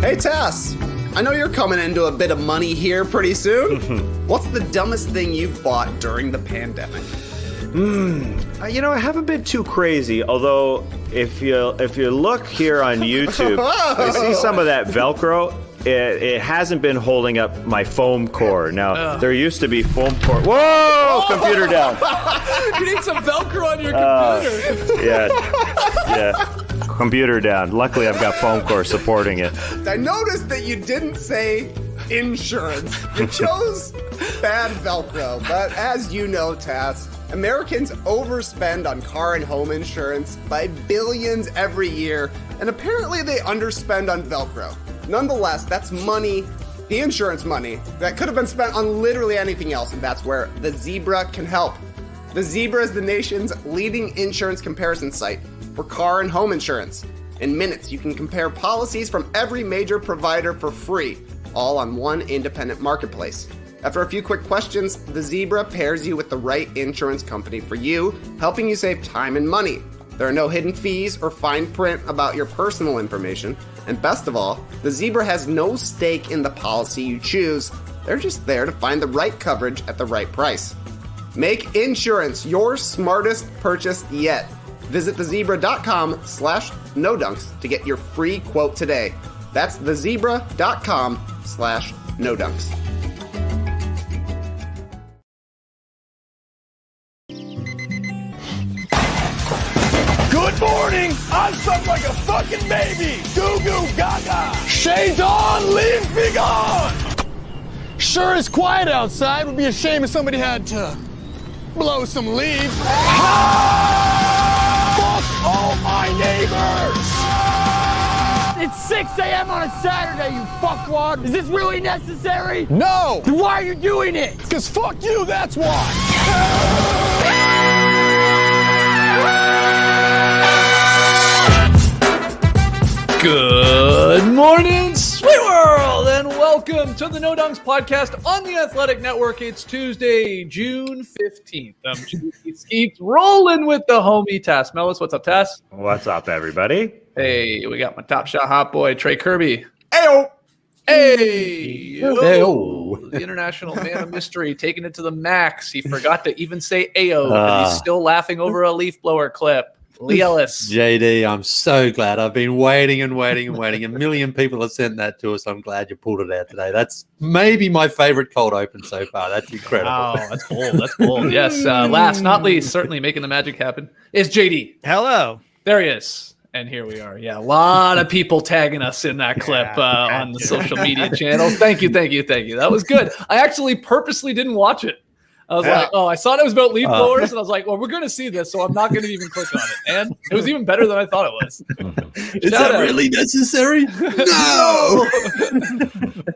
Hey, Tess, I know you're coming into a bit of money here pretty soon. What's the dumbest thing you've bought during the pandemic? I haven't been too crazy, although if you look here on YouTube, I see some of that Velcro. It hasn't been holding up my foam core. Now, there used to be foam core. Whoa! Computer down. You need some Velcro on your computer. Yeah. Computer down. Luckily, I've got foam core supporting it. I noticed that you didn't say insurance. You chose bad Velcro. But as you know, Tass, Americans overspend on car and home insurance by billions every year, and apparently they underspend on Velcro. Nonetheless, that's money, the insurance money, that could have been spent on literally anything else, and that's where the Zebra can help. The Zebra is the nation's leading insurance comparison site for car and home insurance. In minutes, you can compare policies from every major provider for free, all on one independent marketplace. After a few quick questions, the Zebra pairs you with the right insurance company for you, helping you save time and money. There are no hidden fees or fine print about your personal information. And best of all, the Zebra has no stake in the policy you choose. They're just there to find the right coverage at the right price. Make insurance your smartest purchase yet. Visit thezebra.com/nodunks to get your free quote today. That's thezebra.com/nodunks. Good morning! I'm stuck like a fucking baby! Goo goo gaga! Shades on, leave me gone! Sure is quiet outside. Would be a shame if somebody had to blow some leaves. Fuck all my neighbors! It's 6 a.m. on a Saturday, you fuckwad! Is this really necessary? No! Then why are you doing it? Because fuck you, that's why! Good morning, sweet world, and welcome to the No Dunks podcast on the Athletic Network. It's Tuesday, June 15th. I'm Keeps rolling with the homie Tass Mellis. What's up, Tass? What's up, everybody? Hey, we got my top shot hot boy, Trey Kirby. Ayo! Hey! Ayo. The international man of mystery, taking it to the max. He forgot to even say ayo, and he's still laughing over a leaf blower clip. Lee Ellis. JD, I'm so glad. I've been waiting. A million people have sent that to us. I'm glad you pulled it out today. That's maybe my favorite cold open so far. That's incredible. Wow, that's bold. Yes. Last, not least, certainly making the magic happen is JD. Hello. There he is. And here we are. Yeah, a lot of people tagging us in that clip on the social media channels. Thank you. That was good. I actually purposely didn't watch it. I was like, I saw it was about leaf blowers, and I was like, well, we're going to see this, so I'm not going to even click on it. And it was even better than I thought it was. Is that really necessary? No!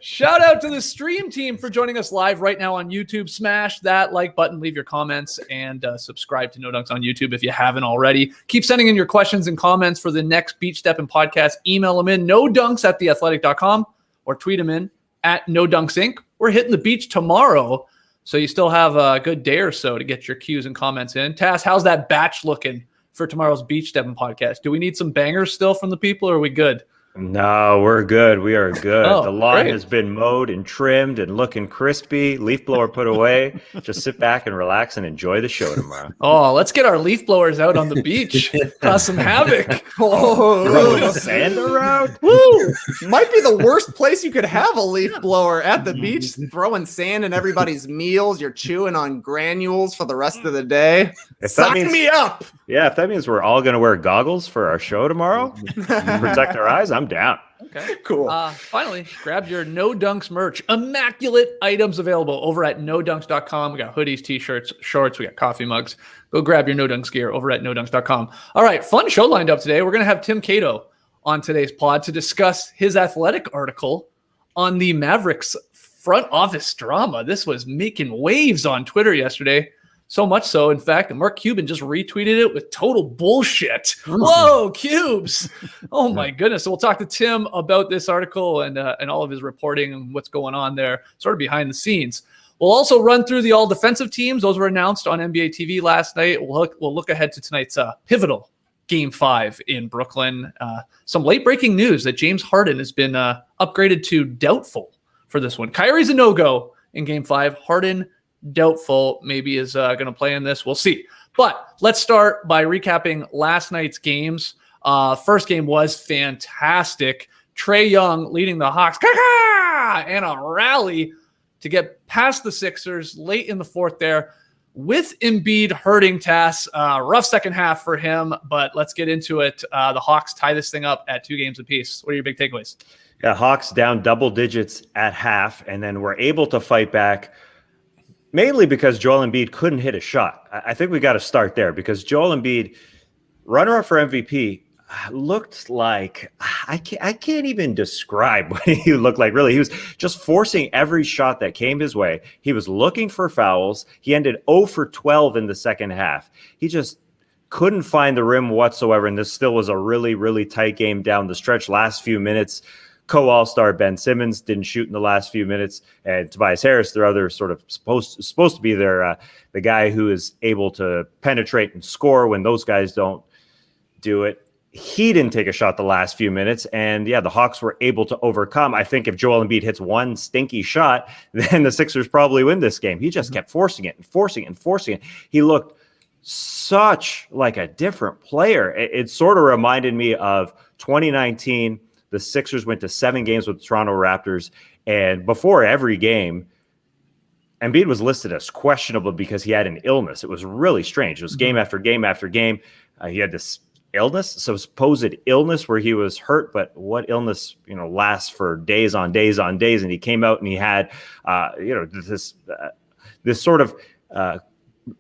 Shout out to the stream team for joining us live right now on YouTube. Smash that like button, leave your comments, and subscribe to No Dunks on YouTube if you haven't already. Keep sending in your questions and comments for the next Beach Steppin' podcast. Email them in, nodunks@theathletic.com, or tweet them in @NoDunksInc. We're hitting the beach tomorrow, so you still have a good day or so to get your cues and comments in. Tass, how's that batch looking for tomorrow's Beach Steppin' podcast? Do we need some bangers still from the people, or are we good? No, we're good. We are good. Oh, the lawn great. has been mowed and trimmed and looking crispy. Leaf blower put away. Just sit back and relax and enjoy the show tomorrow. Oh, let's get our leaf blowers out on the beach. Cause some havoc. Throwing sand around. Woo! Might be the worst place you could have a leaf blower, at the beach, throwing sand in everybody's meals. You're chewing on granules for the rest of the day. Suck me up! Yeah, if that means we're all going to wear goggles for our show tomorrow, protect our eyes, I'm down. Okay, cool. Finally, grab your No Dunks merch. Immaculate items available over at nodunks.com. We got hoodies, t-shirts, shorts. We got coffee mugs. Go grab your No Dunks gear over at nodunks.com. All right, fun show lined up today. We're going to have Tim Cato on today's pod to discuss his Athletic article on the Mavericks front office drama. This was making waves on Twitter yesterday. So much so, in fact, that Mark Cuban just retweeted it with total bullshit. Whoa, Cubes. Oh, my goodness. So we'll talk to Tim about this article and all of his reporting and what's going on there, sort of behind the scenes. We'll also run through the all-defensive teams. Those were announced on NBA TV last night. We'll look ahead to tonight's pivotal Game 5 in Brooklyn. Some late breaking news that James Harden has been upgraded to doubtful for this one. Kyrie's a no-go in Game 5. Harden, doubtful, maybe is going to play in this. We'll see. But let's start by recapping last night's games. First game was fantastic. Trae Young leading the Hawks and a rally to get past the Sixers late in the fourth there with Embiid hurting Tass. Rough second half for him, but let's get into it. The Hawks tie this thing up at 2 games apiece. What are your big takeaways? Yeah, Hawks down double digits at half, and then were able to fight back, mainly because Joel Embiid couldn't hit a shot. I think we got to start there because Joel Embiid, runner-up for MVP, looked like I can't even describe what he looked like. Really, he was just forcing every shot that came his way. He was looking for fouls. He ended 0 for 12 in the second half. He just couldn't find the rim whatsoever, and this still was a really, really tight game down the stretch. Last few minutes, co-all-star Ben Simmons didn't shoot in the last few minutes, and Tobias Harris, their other sort of supposed to be their the guy who is able to penetrate and score when those guys don't do it. He didn't take a shot the last few minutes, and yeah, the Hawks were able to overcome. I think if Joel Embiid hits one stinky shot, then the Sixers probably win this game. He just kept forcing it and forcing it and forcing it. He looked such like a different player. It sort of reminded me of 2019. The Sixers went to 7 games with the Toronto Raptors, and before every game, Embiid was listed as questionable because he had an illness. It was really strange. It was game after game after game. He had this illness, so supposed illness where he was hurt, but what illness, lasts for days on days on days. And he came out and he had, this sort of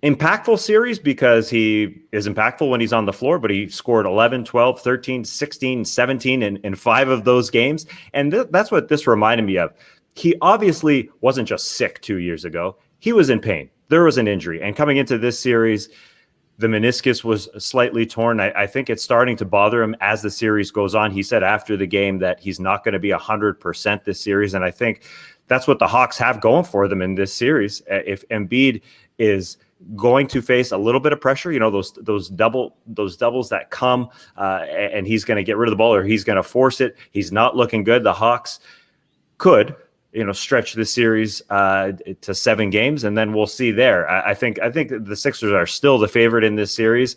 impactful series because he is impactful when he's on the floor, but he scored 11, 12, 13, 16, 17 in 5 of those games. And that's what this reminded me of. He obviously wasn't just sick 2 years ago. He was in pain. There was an injury. And coming into this series, the meniscus was slightly torn. I think it's starting to bother him as the series goes on. He said after the game that he's not going to be 100% this series. And I think that's what the Hawks have going for them in this series. If Embiid is going to face a little bit of pressure, those doubles that come and he's going to get rid of the ball or he's going to force it. He's not looking good. The Hawks could stretch the series to 7 games, and then we'll see there. I think the Sixers are still the favorite in this series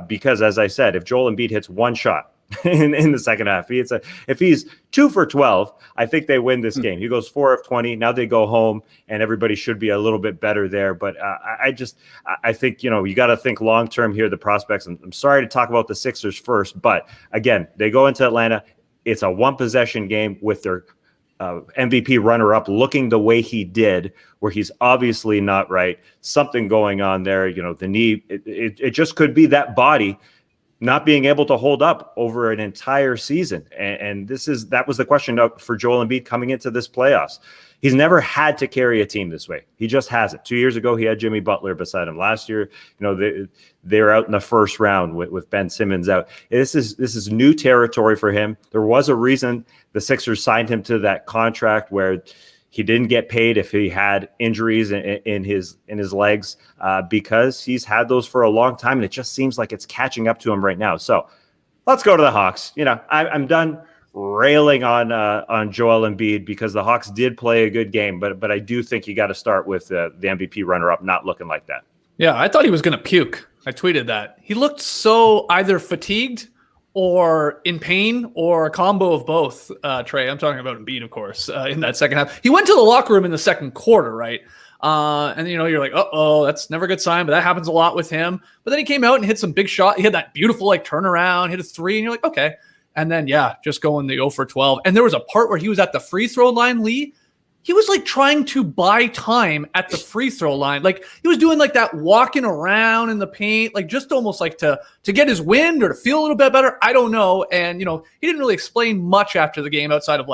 because, as I said, if Joel Embiid hits one shot in the second half, if he's 2 for 12, I think they win this game. He goes 4 of 20. Now they go home, and everybody should be a little bit better there. But I think you got to think long term here. The prospects. I'm sorry to talk about the Sixers first, but again, they go into Atlanta. It's a 1-possession game with their MVP runner-up looking the way he did, where he's obviously not right. Something going on there. The knee, it just could be that body not being able to hold up over an entire season. And that was the question for Joel Embiid coming into this playoffs. He's never had to carry a team this way. He just hasn't. 2 years ago, he had Jimmy Butler beside him. Last year, they were out in the first round with Ben Simmons out. This is new territory for him. There was a reason the Sixers signed him to that contract where he didn't get paid if he had injuries in his legs because he's had those for a long time, and it just seems like it's catching up to him right now. So let's go to the Hawks. I'm done railing on Joel Embiid because the Hawks did play a good game, but I do think you got to start with the MVP runner-up not looking like that. Yeah, I thought he was going to puke. I tweeted that. He looked so either fatigued or in pain or a combo of both, Trey. I'm talking about Embiid, of course, in that second half. He went to the locker room in the second quarter, right? And you're like, uh-oh, that's never a good sign, but that happens a lot with him. But then he came out and hit some big shot. He had that beautiful turnaround, hit a 3, and you're like, okay. And then, just going the 0 for 12. And there was a part where he was at the free throw line, Lee. He was trying to buy time at the free throw line. He was doing that walking around in the paint, just almost to get his wind or to feel a little bit better. I don't know. And, he didn't really explain much after the game outside of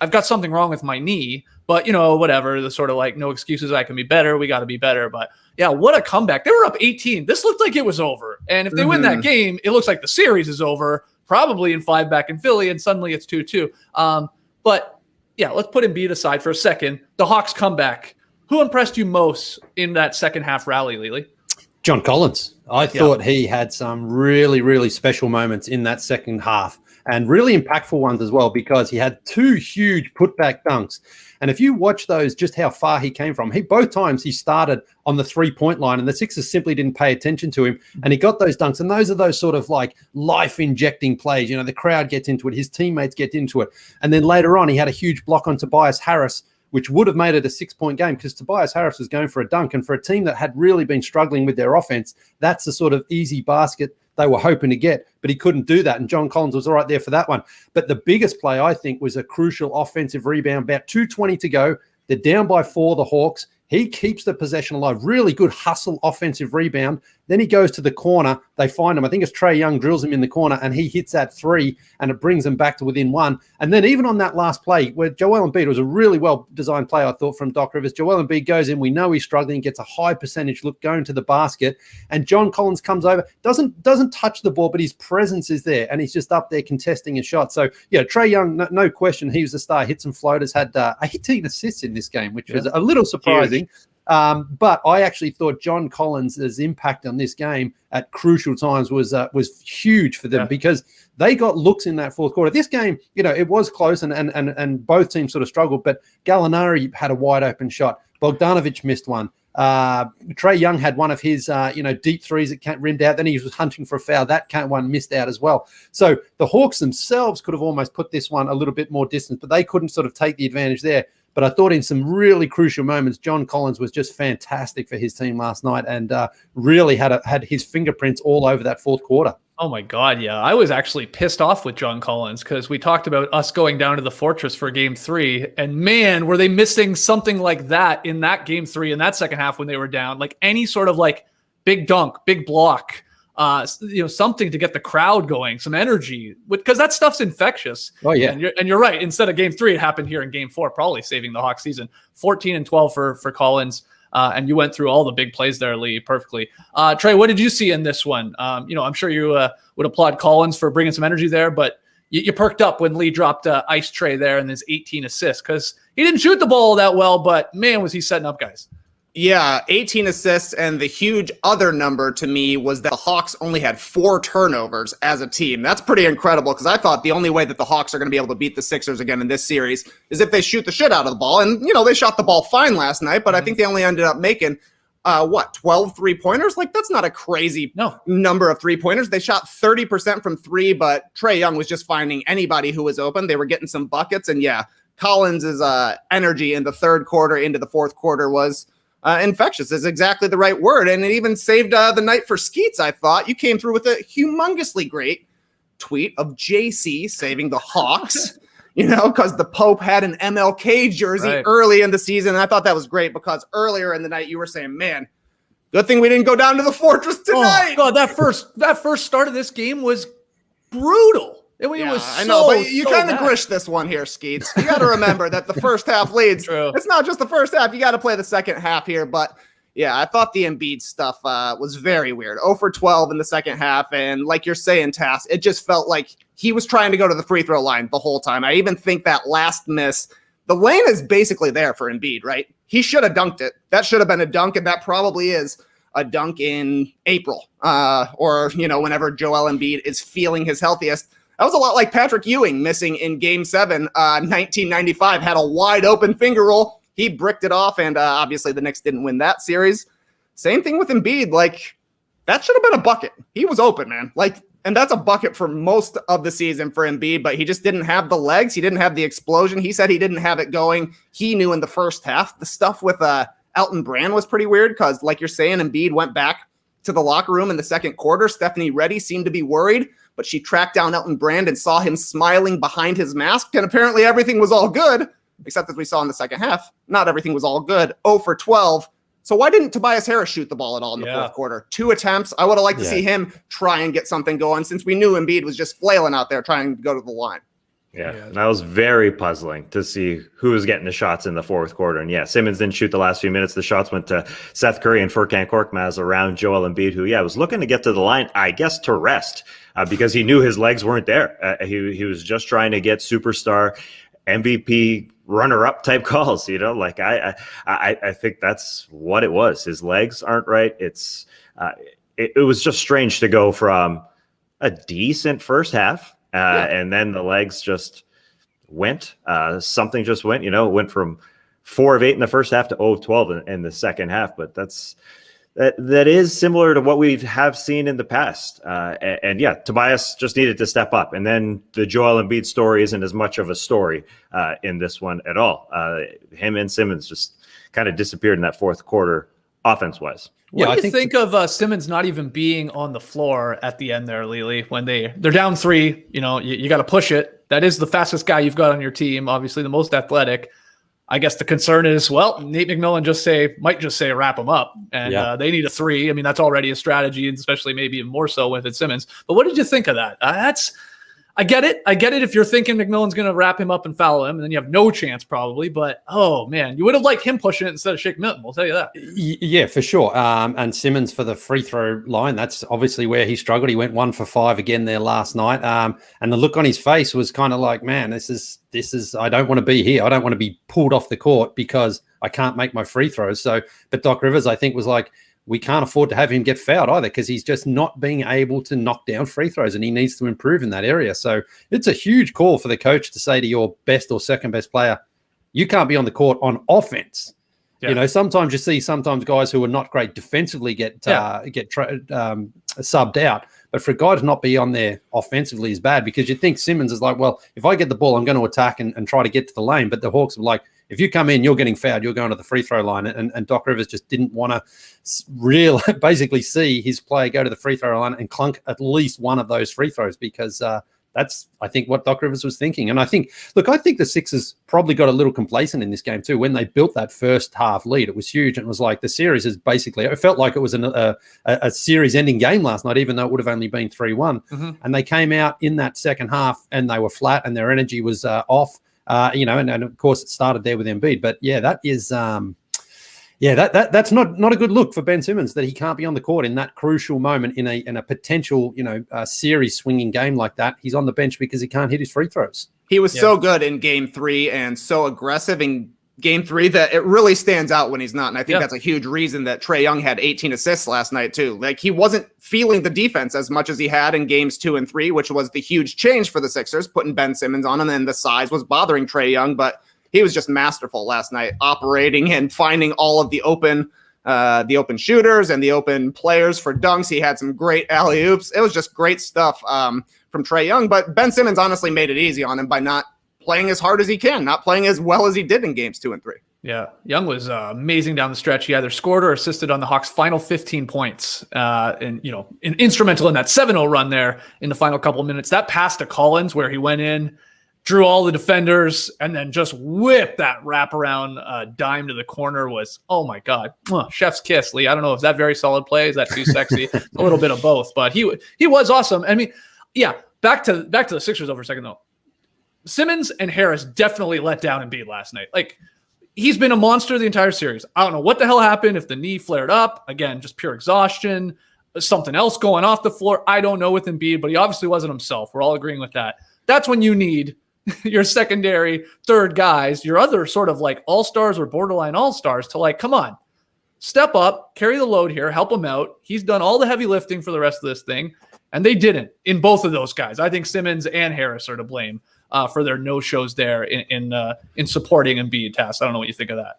I've got something wrong with my knee, but whatever, the sort of no excuses. I can be better. We got to be better. But yeah, what a comeback. They were up 18. This looked like it was over. And if they win that game, it looks like the series is over, probably in 5 back in Philly. And suddenly it's 2-2. But yeah, let's put Embiid aside for a second. The Hawks comeback. Who impressed you most in that second half rally, Lily? John Collins. I thought he had some really, really special moments in that second half and really impactful ones as well, because he had 2 huge putback dunks. And if you watch those, just how far he came from, both times he started on the 3-point line and the Sixers simply didn't pay attention to him. And he got those dunks. And those are those sort of like life-injecting plays. You know, the crowd gets into it. His teammates get into it. And then later on, he had a huge block on Tobias Harris, which would have made it a 6-point game, because Tobias Harris was going for a dunk. And for a team that had really been struggling with their offense, that's the sort of easy basket they were hoping to get, but he couldn't do that. And John Collins was all right there for that one. But the biggest play, I think, was a crucial offensive rebound. About 2:20 to go. They're down by 4, the Hawks. He keeps the possession alive. Really good hustle offensive rebound. Then he goes to the corner. They find him. I think it's Trae Young drills him in the corner, and he hits that 3, and it brings them back to within 1. And then even on that last play, where Joel Embiid was a really well-designed play, I thought, from Doc Rivers. Joel Embiid goes in. We know he's struggling, gets a high percentage look going to the basket, and John Collins comes over. Doesn't touch the ball, but his presence is there, and he's just up there contesting a shot. So, yeah, Trae Young, no question, he was the star. Hit some floaters, had 18 assists in this game, which was a little surprising. Huge. But I actually thought John Collins' impact on this game at crucial times was huge for them, because they got looks in that fourth quarter. This game, you know, it was close and both teams sort of struggled, but Gallinari had a wide open shot. Bogdanovic missed one. Trae Young had one of his, deep threes that rimmed out. Then he was hunting for a foul. That one missed out as well. So the Hawks themselves could have almost put this one a little bit more distance, but they couldn't sort of take the advantage there. But I thought in some really crucial moments, John Collins was just fantastic for his team last night, and really had his fingerprints all over that fourth quarter. Oh my God, yeah. I was actually pissed off with John Collins, because we talked about us going down to the Fortress for Game 3, and man, were they missing something like that in that Game 3 in that second half when they were down. Like any sort of like big dunk, big block, something to get the crowd going, some energy, because that stuff's infectious. Oh yeah, and you're right. Instead of Game 3, it happened here in Game 4, probably saving the Hawks season. 14-12 for Collins, and you went through all the big plays there, Lee, perfectly. Trey, what did you see in this one? I'm sure you would applaud Collins for bringing some energy there, but you perked up when Lee dropped ice Trey there and his 18 assists, because he didn't shoot the ball that well, but man, was he setting up guys. Yeah, 18 assists, and the huge other number to me was that the Hawks only had 4 turnovers as a team. That's pretty incredible, because I thought the only way that the Hawks are going to be able to beat the Sixers again in this series is if they shoot the shit out of the ball. And, they shot the ball fine last night, but I think they only ended up making, 12 3-pointers? Like, that's not a crazy number of 3-pointers. They shot 30% from 3, but Trae Young was just finding anybody who was open. They were getting some buckets, and yeah, Collins' energy in the third quarter into the fourth quarter was infectious is exactly the right word. And it even saved the night for Skeets, I thought. You came through with a humongously great tweet of JC saving the Hawks, because the Pope had an MLK jersey early in the season. And I thought that was great, because earlier in the night you were saying, man, good thing we didn't go down to the Fortress tonight. Oh, God, that first start of this game was brutal. I know, but you kind of grished this one here, Skeets. You got to remember that the first half leads. It's not just the first half. You got to play the second half here. But, yeah, I thought the Embiid stuff was very weird. 0 for 12 in the second half. And like you're saying, Tass, it just felt like he was trying to go to the free throw line the whole time. I even think that last miss, the lane is basically there for Embiid, right? He should have dunked it. That should have been a dunk, and that probably is a dunk in April or, whenever Joel Embiid is feeling his healthiest. That was a lot like Patrick Ewing missing in Game 7, 1995, had a wide open finger roll. He bricked it off, and obviously the Knicks didn't win that series. Same thing with Embiid. Like, that should have been a bucket. He was open, man. And that's a bucket for most of the season for Embiid, but he just didn't have the legs. He didn't have the explosion. He said he didn't have it going. He knew in the first half. The stuff with Elton Brand was pretty weird, because, like you're saying, Embiid went back to the locker room in the second quarter. Stephanie Reddy seemed to be worried, but she tracked down Elton Brand and saw him smiling behind his mask, and apparently everything was all good, except as we saw in the second half, not everything was all good. 0 for 12. So why didn't Tobias Harris shoot the ball at all in the fourth quarter? 2 attempts. I would have liked to see him try and get something going, since we knew Embiid was just flailing out there trying to go to the line. Yeah, that was very puzzling to see who was getting the shots in the fourth quarter. And Simmons didn't shoot the last few minutes. The shots went to Seth Curry and Furkan Korkmaz around Joel Embiid, who, was looking to get to the line, I guess, to rest because he knew his legs weren't there. He was just trying to get superstar MVP runner-up type calls, I think that's what it was. His legs aren't right. It's it was just strange to go from a decent first half and then the legs just went. Something just went. It went from 4 of 8 in the first half to 0 of 12 in the second half. But that is similar to what we have seen in the past. And Tobias just needed to step up. And then the Joel Embiid story isn't as much of a story in this one at all. Him and Simmons just kind of disappeared in that fourth quarter offense-wise. What do you think of Simmons not even being on the floor at the end there, Lily, when they're down 3? You got to push it. That is the fastest guy you've got on your team, obviously the most athletic. I guess the concern is, Nate McMillan might just say wrap him up, and they need a 3. I mean, that's already a strategy, and especially maybe even more so with Simmons. But what did you think of that? I get it. I get it if you're thinking McMillan's going to wrap him up and foul him, and then you have no chance probably. But, oh, man, you would have liked him pushing it instead of Shake Milton. We'll tell you that. Yeah, for sure. And Simmons for the free throw line, that's obviously where he struggled. He went 1 for 5 again there last night. And the look on his face was kind of like, man, this is I don't want to be here. I don't want to be pulled off the court because I can't make my free throws. But Doc Rivers, I think, was like, we can't afford to have him get fouled either because he's just not being able to knock down free throws, and he needs to improve in that area. So it's a huge call for the coach to say to your best or second best player, you can't be on the court on offense. Yeah. Sometimes you see guys who are not great defensively get subbed out. But for a guy to not be on there offensively is bad because you think Simmons is like, well, if I get the ball, I'm going to attack and try to get to the lane. But the Hawks are like, if you come in, you're getting fouled, you're going to the free throw line. And Doc Rivers just didn't want to basically see his player go to the free throw line and clunk at least one of those free throws because that's, I think, what Doc Rivers was thinking. And I think the Sixers probably got a little complacent in this game too. When they built that first half lead, it was huge. And it was like the series is basically, it felt like it was a series-ending game last night, even though it would have only been 3-1. Mm-hmm. And they came out in that second half and they were flat and their energy was off. And of course it started there with Embiid. But yeah, that is that's not a good look for Ben Simmons that he can't be on the court in that crucial moment in a potential series swinging game like that. He's on the bench because he can't hit his free throws. He was so good in Game 3 and so aggressive in Game 3 that it really stands out when he's not. And I think that's a huge reason that Trae Young had 18 assists last night too. Like he wasn't feeling the defense as much as he had in Games 2 and 3, which was the huge change for the Sixers, putting Ben Simmons on, and then the size was bothering Trae Young, but he was just masterful last night, operating and finding all of the open shooters and the open players for dunks. He had some great alley-oops. It was just great stuff from Trae Young, but Ben Simmons honestly made it easy on him by not playing as hard as he can, not playing as well as he did in Games 2 and 3. Yeah, Young was amazing down the stretch. He either scored or assisted on the Hawks' final 15 points, and instrumental in that 7-0 run there in the final couple of minutes. That pass to Collins where he went in, drew all the defenders, and then just whipped that wraparound dime to the corner was, oh my God, chef's kiss, Lee. I don't know if that very solid play, is that too sexy? A little bit of both, but he was awesome. I mean, yeah. Back to the Sixers over a second though. Simmons and Harris definitely let down Embiid last night. Like, he's been a monster the entire series. I don't know what the hell happened, if the knee flared up. Again, just pure exhaustion, something else going off the floor. I don't know with Embiid, but he obviously wasn't himself. We're all agreeing with that. That's when you need your secondary, third guys, your other sort of like all-stars or borderline all-stars to like, come on, step up, carry the load here, help him out. He's done all the heavy lifting for the rest of this thing, and they didn't in both of those guys. I think Simmons and Harris are to blame for their no-shows there in supporting Embiid. Tass, I don't know what you think of that.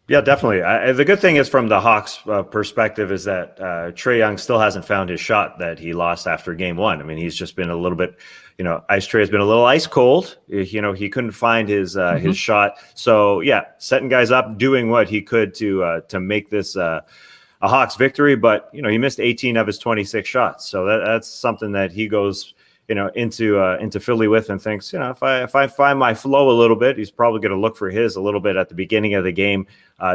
Yeah, definitely. The good thing is from the Hawks' perspective is that Trae Young still hasn't found his shot that he lost after Game 1. I mean, he's just been a little bit, Ice Trae has been a little ice cold. He couldn't find his shot. So yeah, setting guys up, doing what he could to make this a Hawks victory. But he missed 18 of his 26 shots. So that's something that he goes into Philly with and thinks, if I find my flow a little bit, he's probably going to look for his a little bit at the beginning of the game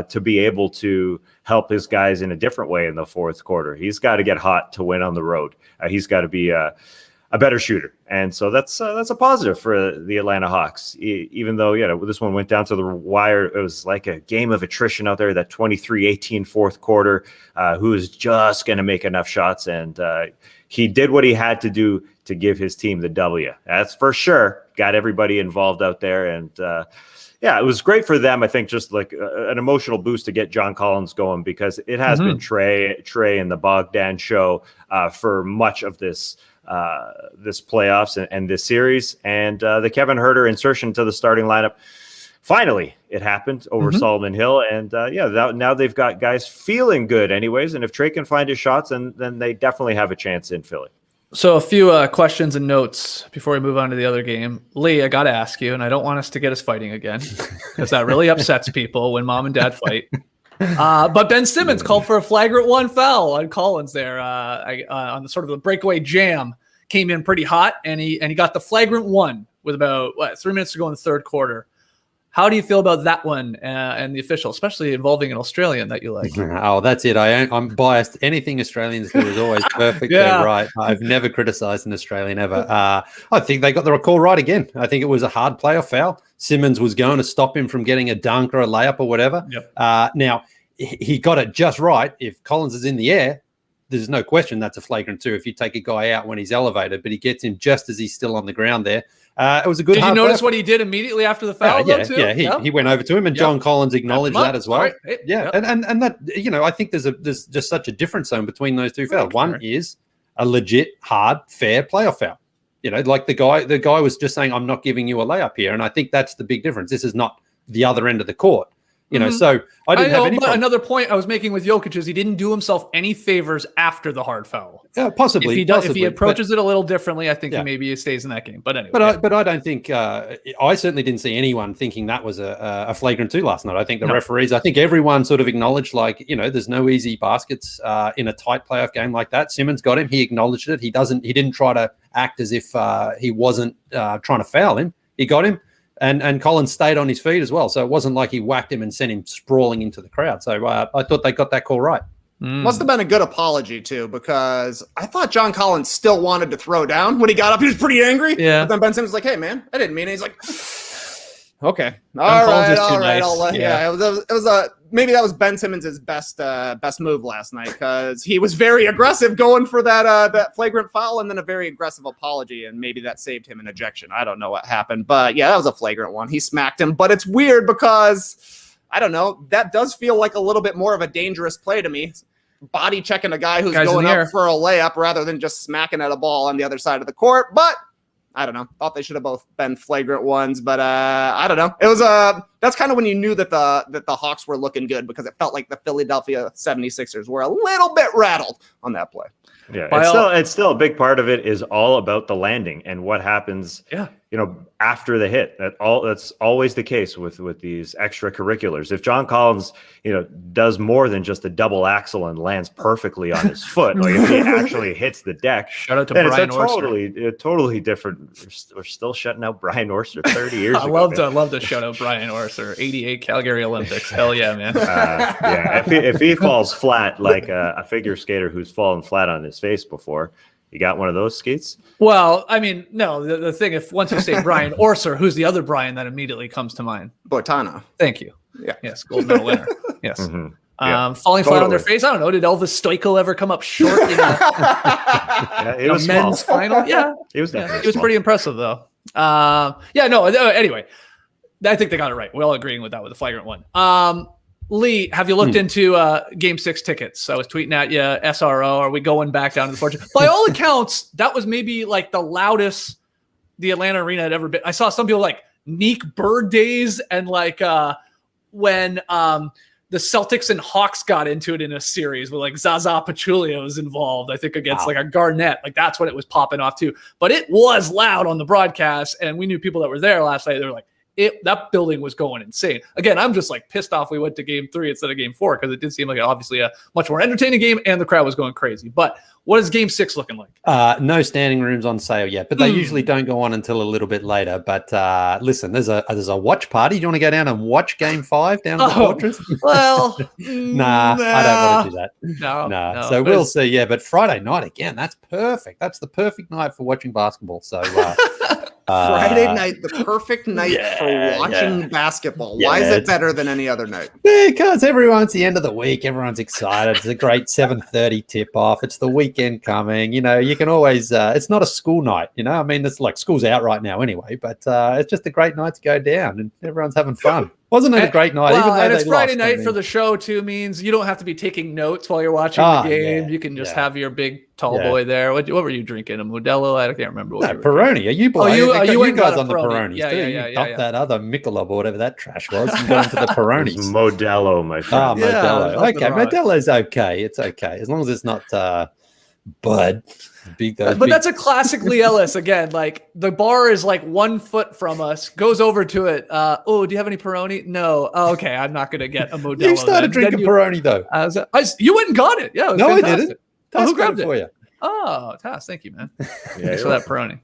to be able to help his guys in a different way in the fourth quarter. He's got to get hot to win on the road. He's got to be a better shooter. And so that's a positive for the Atlanta Hawks, even though, this one went down to the wire. It was like a game of attrition out there, that 23-18 fourth quarter, who was just going to make enough shots. And he did what he had to do to give his team the W. That's for sure. Got everybody involved out there. And it was great for them. I think just like an emotional boost to get John Collins going, because it has been Trey and the Bogdan show for much of this playoffs and this series. And the Kevin Huerter insertion to the starting lineup, finally it happened over Solomon Hill. And now they've got guys feeling good anyways. And if Trey can find his shots, then they definitely have a chance in Philly. So a few questions and notes before we move on to the other game. Lee, I got to ask you, and I don't want us to get us fighting again, because that really upsets people when mom and dad fight. But Ben Simmons called for a flagrant 1 foul on Collins there on the sort of the breakaway jam. Came in pretty hot, and he got the flagrant 1 with about 3 minutes to go in the third quarter. How do you feel about that one and the official, especially involving an Australian that you like? Oh, that's it. I'm biased. Anything Australians do is always perfectly right. I've never criticized an Australian ever. I think they got the call right again. I think it was a hard playoff foul. Simmons was going to stop him from getting a dunk or a layup or whatever. Yep. Now, he got it just right. If Collins is in the air, there's no question that's a flagrant 2 if you take a guy out when he's elevated, but he gets him just as he's still on the ground there. It was a good. Did you notice what he did immediately after the foul? He went over to him, and John Collins acknowledged that as well. Right. And that, I think there's just such a difference zone between those two fouls. One is a legit, hard, fair playoff foul. Like the guy was just saying, "I'm not giving you a layup here," and I think that's the big difference. This is not the other end of the court. So I didn't have any. Another point I was making with Jokic is he didn't do himself any favors after the hard foul. Yeah, possibly. If he approaches it a little differently, I think he stays in that game. But anyway, but I don't think I certainly didn't see anyone thinking that was a flagrant 2 last night. I think the referees, I think everyone sort of acknowledged, there's no easy baskets in a tight playoff game like that. Simmons got him. He acknowledged it. He didn't try to act as if he wasn't trying to foul him. He got him. And Collins stayed on his feet as well. So it wasn't like he whacked him and sent him sprawling into the crowd. So I thought they got that call right. Must have been a good apology, too, because I thought John Collins still wanted to throw down. When he got up, he was pretty angry. Yeah. But then Ben Simmons was like, hey, man, I didn't mean it. He's like, okay. All right. It was maybe that was Ben Simmons' best move last night, because he was very aggressive going for that flagrant foul and then a very aggressive apology, and maybe that saved him an ejection. I don't know what happened, but that was a flagrant one. He smacked him, but it's weird because I don't know. That does feel like a little bit more of a dangerous play to me. Body checking a guy who's going up for a layup rather than just smacking at a ball on the other side of the court, but I don't know. Thought they should have both been flagrant ones, but I don't know. It was that's kind of when you knew that the Hawks were looking good, because it felt like the Philadelphia 76ers were a little bit rattled on that play. Yeah, it's still a big part of it is all about the landing and what happens. Yeah. After the hit. That's always the case with these extracurriculars. If John Collins, does more than just a double axel and lands perfectly on his foot, like if he actually hits the deck, shout out to Brian Orser. Totally different. We're still shutting out Brian Orser 30 years ago. I love to shout out Brian Orser, 88 Calgary Olympics. Hell yeah, man. If he falls flat like a figure skater who's fallen flat on his face before. You got one of those skates? Well, I mean, no. The thing, if once you say Brian Orser, who's the other Brian that immediately comes to mind? Boitano. Thank you. Yeah. Yes, gold medal winner. Yes. Falling flat on their face. I don't know. Did Elvis Stoico ever come up short in it was men's final? Yeah, he was. He was pretty impressive though. Anyway, I think they got it right. We're all agreeing with that with the flagrant one. Lee, have you looked into Game 6 tickets? I was tweeting at you, SRO. Are we going back down to the Fortune? By all accounts, that was maybe like the loudest the Atlanta Arena had ever been. I saw some people like Neek Bird days and like when the Celtics and Hawks got into it in a series with like Zaza Pachulia was involved, I think against like a Garnett. Like that's when it was popping off too. But it was loud on the broadcast, and we knew people that were there last night. They were like, that building was going insane. Again, I'm just like pissed off we went to game 3 instead of game 4 because it did seem like obviously a much more entertaining game and the crowd was going crazy. But what is game 6 looking like? No standing rooms on sale yet, but they usually don't go on until a little bit later. But listen, there's a watch party. Do you want to go down and watch game 5 down at the Fortress? Well, nah, I don't want to do that. No. So we'll see. Yeah, but Friday night again, that's perfect. That's the perfect night for watching basketball. So Friday night, the perfect night for watching basketball. Why is it better than any other night? Because everyone's the end of the week. Everyone's excited. It's a great 7:30 tip off. It's the weekend coming. You know, you can always. It's not a school night. You know, I mean, it's like school's out right now anyway. But it's just a great night to go down, and everyone's having fun. Wasn't it a great night? Well, even though and it's Friday lost, night for the show too. Means you don't have to be taking notes while you're watching the game. Yeah, you can just have your big tall boy there. What were you drinking? A Modelo? I can't remember. What Peroni. Are you you guys on the Peroni. Peronis? Yeah. That other Michelob or whatever that trash was. And go into the Peronis. Modelo, my friend. Modelo. Okay, Modelo's okay. It's okay as long as it's not Bud. But that's a classic Lee Ellis again. Like the bar is like 1 foot from us, goes over to it. Do you have any Peroni? No. Oh, okay, I'm not going to get a Modelo. You started drinking Peroni though. You went and got it. Yeah, it was no, fantastic. I didn't. Who grabbed it for you? Oh, Tass, thank you, man. Thanks for that Peroni.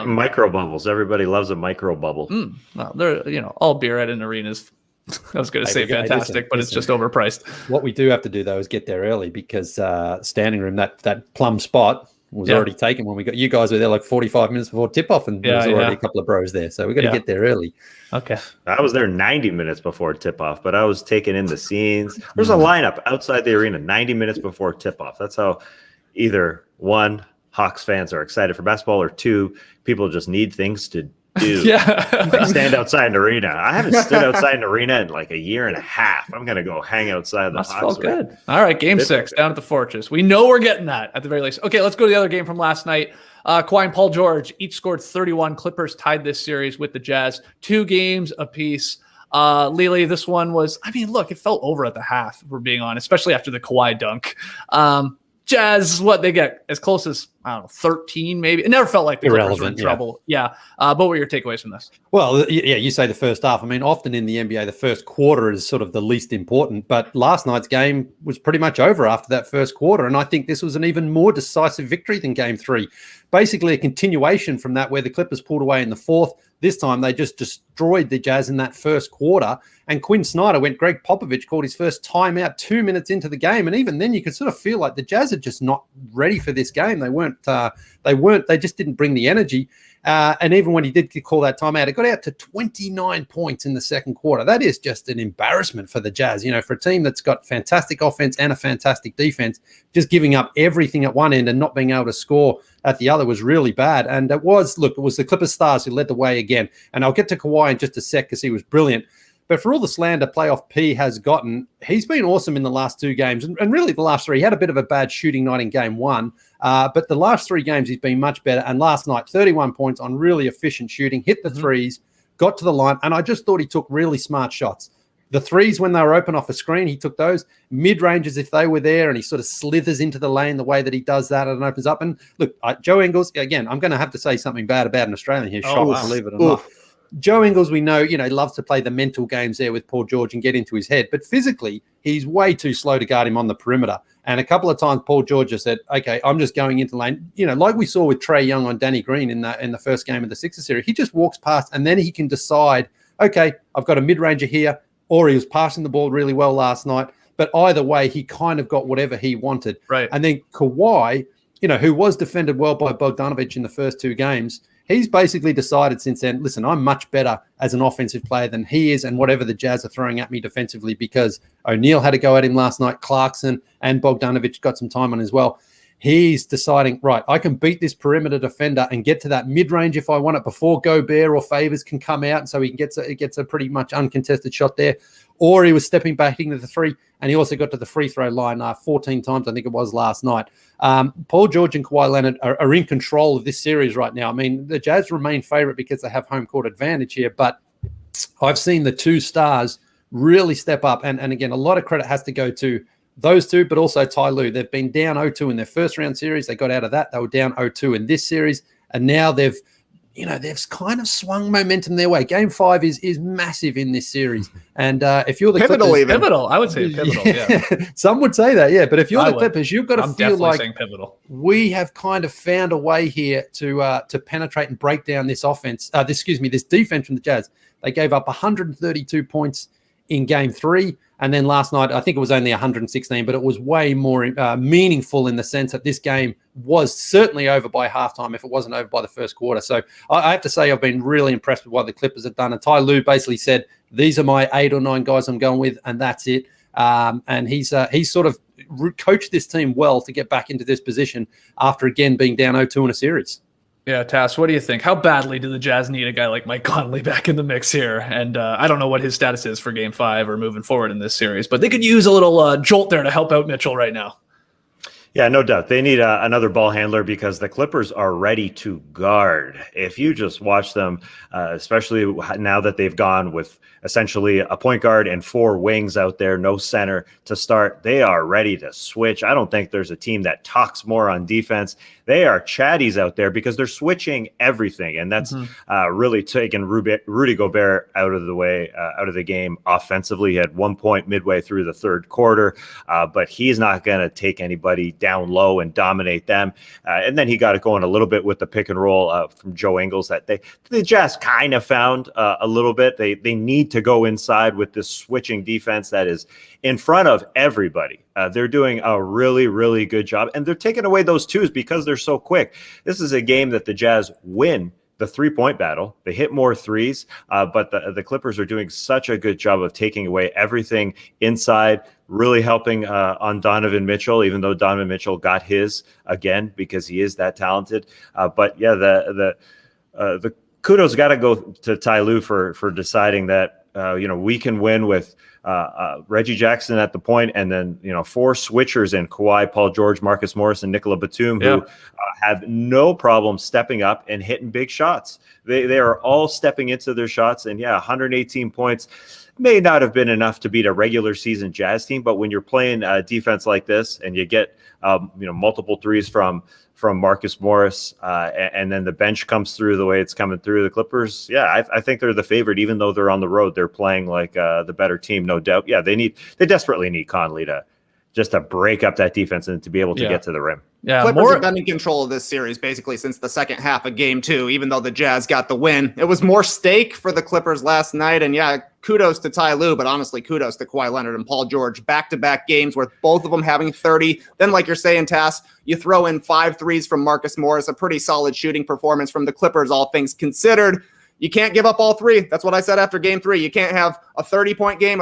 Micro bubbles. Everybody loves a micro bubble. Well, they're all beer at an arena is. I was going to say fantastic, but it's just overpriced. What we do have to do though is get there early because standing room that plum spot was already taken when we got you guys were there like 45 minutes before tip off, and there was already a couple of bros there, so we got to get there early. Okay, I was there 90 minutes before tip off, but I was taking in the scenes. There's a lineup outside the arena 90 minutes before tip off. That's how either 1, Hawks fans are excited for basketball, or 2, people just need things to do. Like stand outside an arena. I haven't stood outside an arena in like a year and a half. I'm gonna go hang outside the Hawks. Felt good. All right, game 6 down at the Fortress. We know we're getting that at the very least. Okay, let's go to the other game from last night. Kawhi and Paul George each scored 31. Clippers tied this series with the Jazz, 2 games apiece. Lily, this one was, I mean, look, it felt over at the half, if we're being honest, especially after the Kawhi dunk. Jazz, what they get as close as, I don't know, 13 maybe. It never felt like the Clippers were in trouble. What were your takeaways from this? Well, you say the first half. I mean, often in the NBA, the first quarter is sort of the least important, but last night's game was pretty much over after that first quarter, and I think this was an even more decisive victory than game 3. Basically a continuation from that where the Clippers pulled away in the fourth. This time they just destroyed the Jazz in that first quarter. And Quinn Snyder Greg Popovich called his first timeout 2 minutes into the game. And even then you could sort of feel like the Jazz are just not ready for this game. They just didn't bring the energy. And even when he did call that timeout, it got out to 29 points in the second quarter. That is just an embarrassment for the Jazz. You know, for a team that's got fantastic offense and a fantastic defense, just giving up everything at one end and not being able to score at the other was really bad. And it was the Clippers stars who led the way again. And I'll get to Kawhi in just a sec because he was brilliant. But for all the slander playoff P has gotten, he's been awesome in the last 2 games. And really the last 3. He had a bit of a bad shooting night in game 1. But the last 3 games he's been much better. And last night, 31 points on really efficient shooting, hit the threes, got to the line. And I just thought he took really smart shots. The threes, when they were open off a screen, he took those. Mid-ranges, if they were there, and he sort of slithers into the lane the way that he does that and opens up. And look, Joe Ingles, again, I'm going to have to say something bad about an Australian here. Believe it or not. Joe Ingles, we know, loves to play the mental games there with Paul George and get into his head. But physically, he's way too slow to guard him on the perimeter. And a couple of times, Paul George just said, okay, I'm just going into lane. Like we saw with Trae Young on Danny Green in the first game of the Sixers series. He just walks past and then he can decide, okay, I've got a mid-ranger here, or he was passing the ball really well last night. But either way, he kind of got whatever he wanted. Right. And then Kawhi, who was defended well by Bogdanovic in the first 2 games, he's basically decided since then, listen, I'm much better as an offensive player than he is and whatever the Jazz are throwing at me defensively, because O'Neal had to go at him last night, Clarkson and Bogdanovic got some time on as well. He's deciding, right, I can beat this perimeter defender and get to that mid-range if I want it before Gobert or Favors can come out, so he gets a pretty much uncontested shot there. Or he was stepping back into the 3, and he also got to the free throw line 14 times, I think it was last night. Paul George and Kawhi Leonard are in control of this series right now. I mean, the Jazz remain favorite because they have home court advantage here, but I've seen the 2 stars really step up. And again, a lot of credit has to go to those 2, but also Ty Lue. They've been down 0-2 in their first round series. They got out of that. They were down 0-2 in this series. And now they've they've kind of swung momentum their way. Game 5 is massive in this series. And if you're the Pivotal, Clippers, even. Pivotal. I would say pivotal. Yeah. Some would say that, yeah. But if you're I the would. Clippers, you've got to I'm feel definitely like saying pivotal. we have kind of found a way here to penetrate and break down this offense. This defense from the Jazz. They gave up 132 points in Game 3. And then last night, I think it was only 116, but it was way more meaningful in the sense that this game was certainly over by halftime if it wasn't over by the first quarter. So I have to say I've been really impressed with what the Clippers have done. And Ty Lue basically said, these are my 8 or 9 guys I'm going with, and that's it. And he's sort of coached this team well to get back into this position after, again, being down 0-2 in a series. Yeah, Tass, what do you think? How badly do the Jazz need a guy like Mike Conley back in the mix here? And I don't know what his status is for Game 5 or moving forward in this series, but they could use a little jolt there to help out Mitchell right now. Yeah, no doubt. They need another ball handler because the Clippers are ready to guard. If you just watch them, especially now that they've gone with essentially a point guard and 4 wings out there, no center to start, they are ready to switch. I don't think there's a team that talks more on defense. They are chatties out there because they're switching everything. And that's really taken Rudy Gobert out of the way, out of the game offensively. He had 1 point midway through the third quarter, but he's not going to take anybody down low and dominate them. And then he got it going a little bit with the pick and roll from Joe Ingles that the Jazz kind of found a little bit. They need to go inside with this switching defense that is in front of everybody. They're doing a really, really good job, and they're taking away those twos because they're so quick. This is a game that the Jazz win the 3-point battle. They hit more threes, but the Clippers are doing such a good job of taking away everything inside, really helping on Donovan Mitchell, even though Donovan Mitchell got his again because he is that talented. But yeah, the kudos got to go to Ty Lue for deciding that we can win with Reggie Jackson at the point, and then 4 switchers in Kawhi, Paul George, Marcus Morris, and Nicola Batum, who have no problem stepping up and hitting big shots. They are all stepping into their shots, and 118 points may not have been enough to beat a regular season Jazz team, but when you're playing defense like this and you get multiple threes from Marcus Morris, and then the bench comes through the way it's coming through, the Clippers, I think they're the favorite, even though they're on the road. They're playing like the better team, no doubt. Yeah, they desperately need Conley to break up that defense and to be able to get to the rim. Yeah, Clippers have been in control of this series basically since the second half of Game 2, even though the Jazz got the win. It was more stake for the Clippers last night, and kudos to Ty Lue, but honestly, kudos to Kawhi Leonard and Paul George. Back-to-back games with both of them having 30. Then, like you're saying, Tass, you throw in 5 threes from Marcus Morris, a pretty solid shooting performance from the Clippers, all things considered. You can't give up all 3. That's what I said after Game 3. You can't have a 30-point game,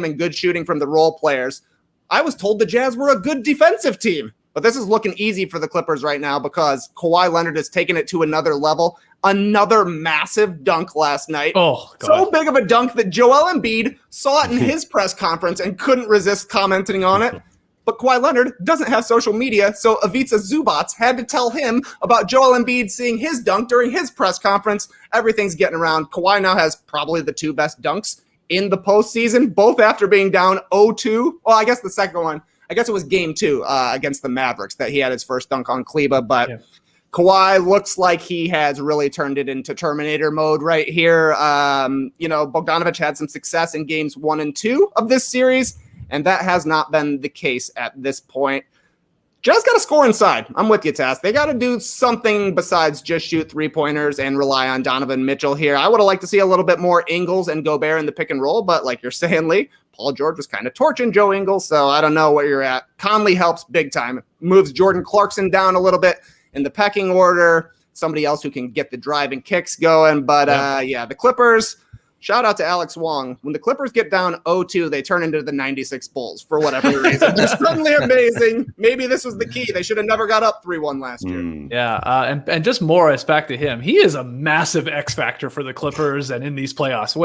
and good shooting from the role players. I was told the Jazz were a good defensive team, but this is looking easy for the Clippers right now because Kawhi Leonard has taken it to another level. Another massive dunk last night. Oh, God. So big of a dunk that Joel Embiid saw it in his press conference and couldn't resist commenting on it. But Kawhi Leonard doesn't have social media, so Ivica Zubac had to tell him about Joel Embiid seeing his dunk during his press conference. Everything's getting around. Kawhi now has probably the 2 best dunks in the postseason, both after being down 0-2. Well, I guess the second one, it was Game 2 against the Mavericks that he had his first dunk on Kleba, but Kawhi looks like he has really turned it into Terminator mode right here. Bogdanovic had some success in Games 1 and 2 of this series, and that has not been the case at this point. Jazz got to score inside. I'm with you, Tass. They got to do something besides just shoot 3-pointers and rely on Donovan Mitchell here. I would have liked to see a little bit more Ingles and Gobert in the pick and roll, but like you're saying, Lee, Paul George was kind of torching Joe Ingles, so I don't know where you're at. Conley helps big time. Moves Jordan Clarkson down a little bit in the pecking order. Somebody else who can get the driving kicks going. But the Clippers, shout out to Alex Wong. When the Clippers get down 0-2, they turn into the 96 Bulls for whatever reason. They're suddenly amazing. Maybe this was the key. They should have never got up 3-1 last year. Yeah, and just Morris, back to him. He is a massive X factor for the Clippers and in these playoffs.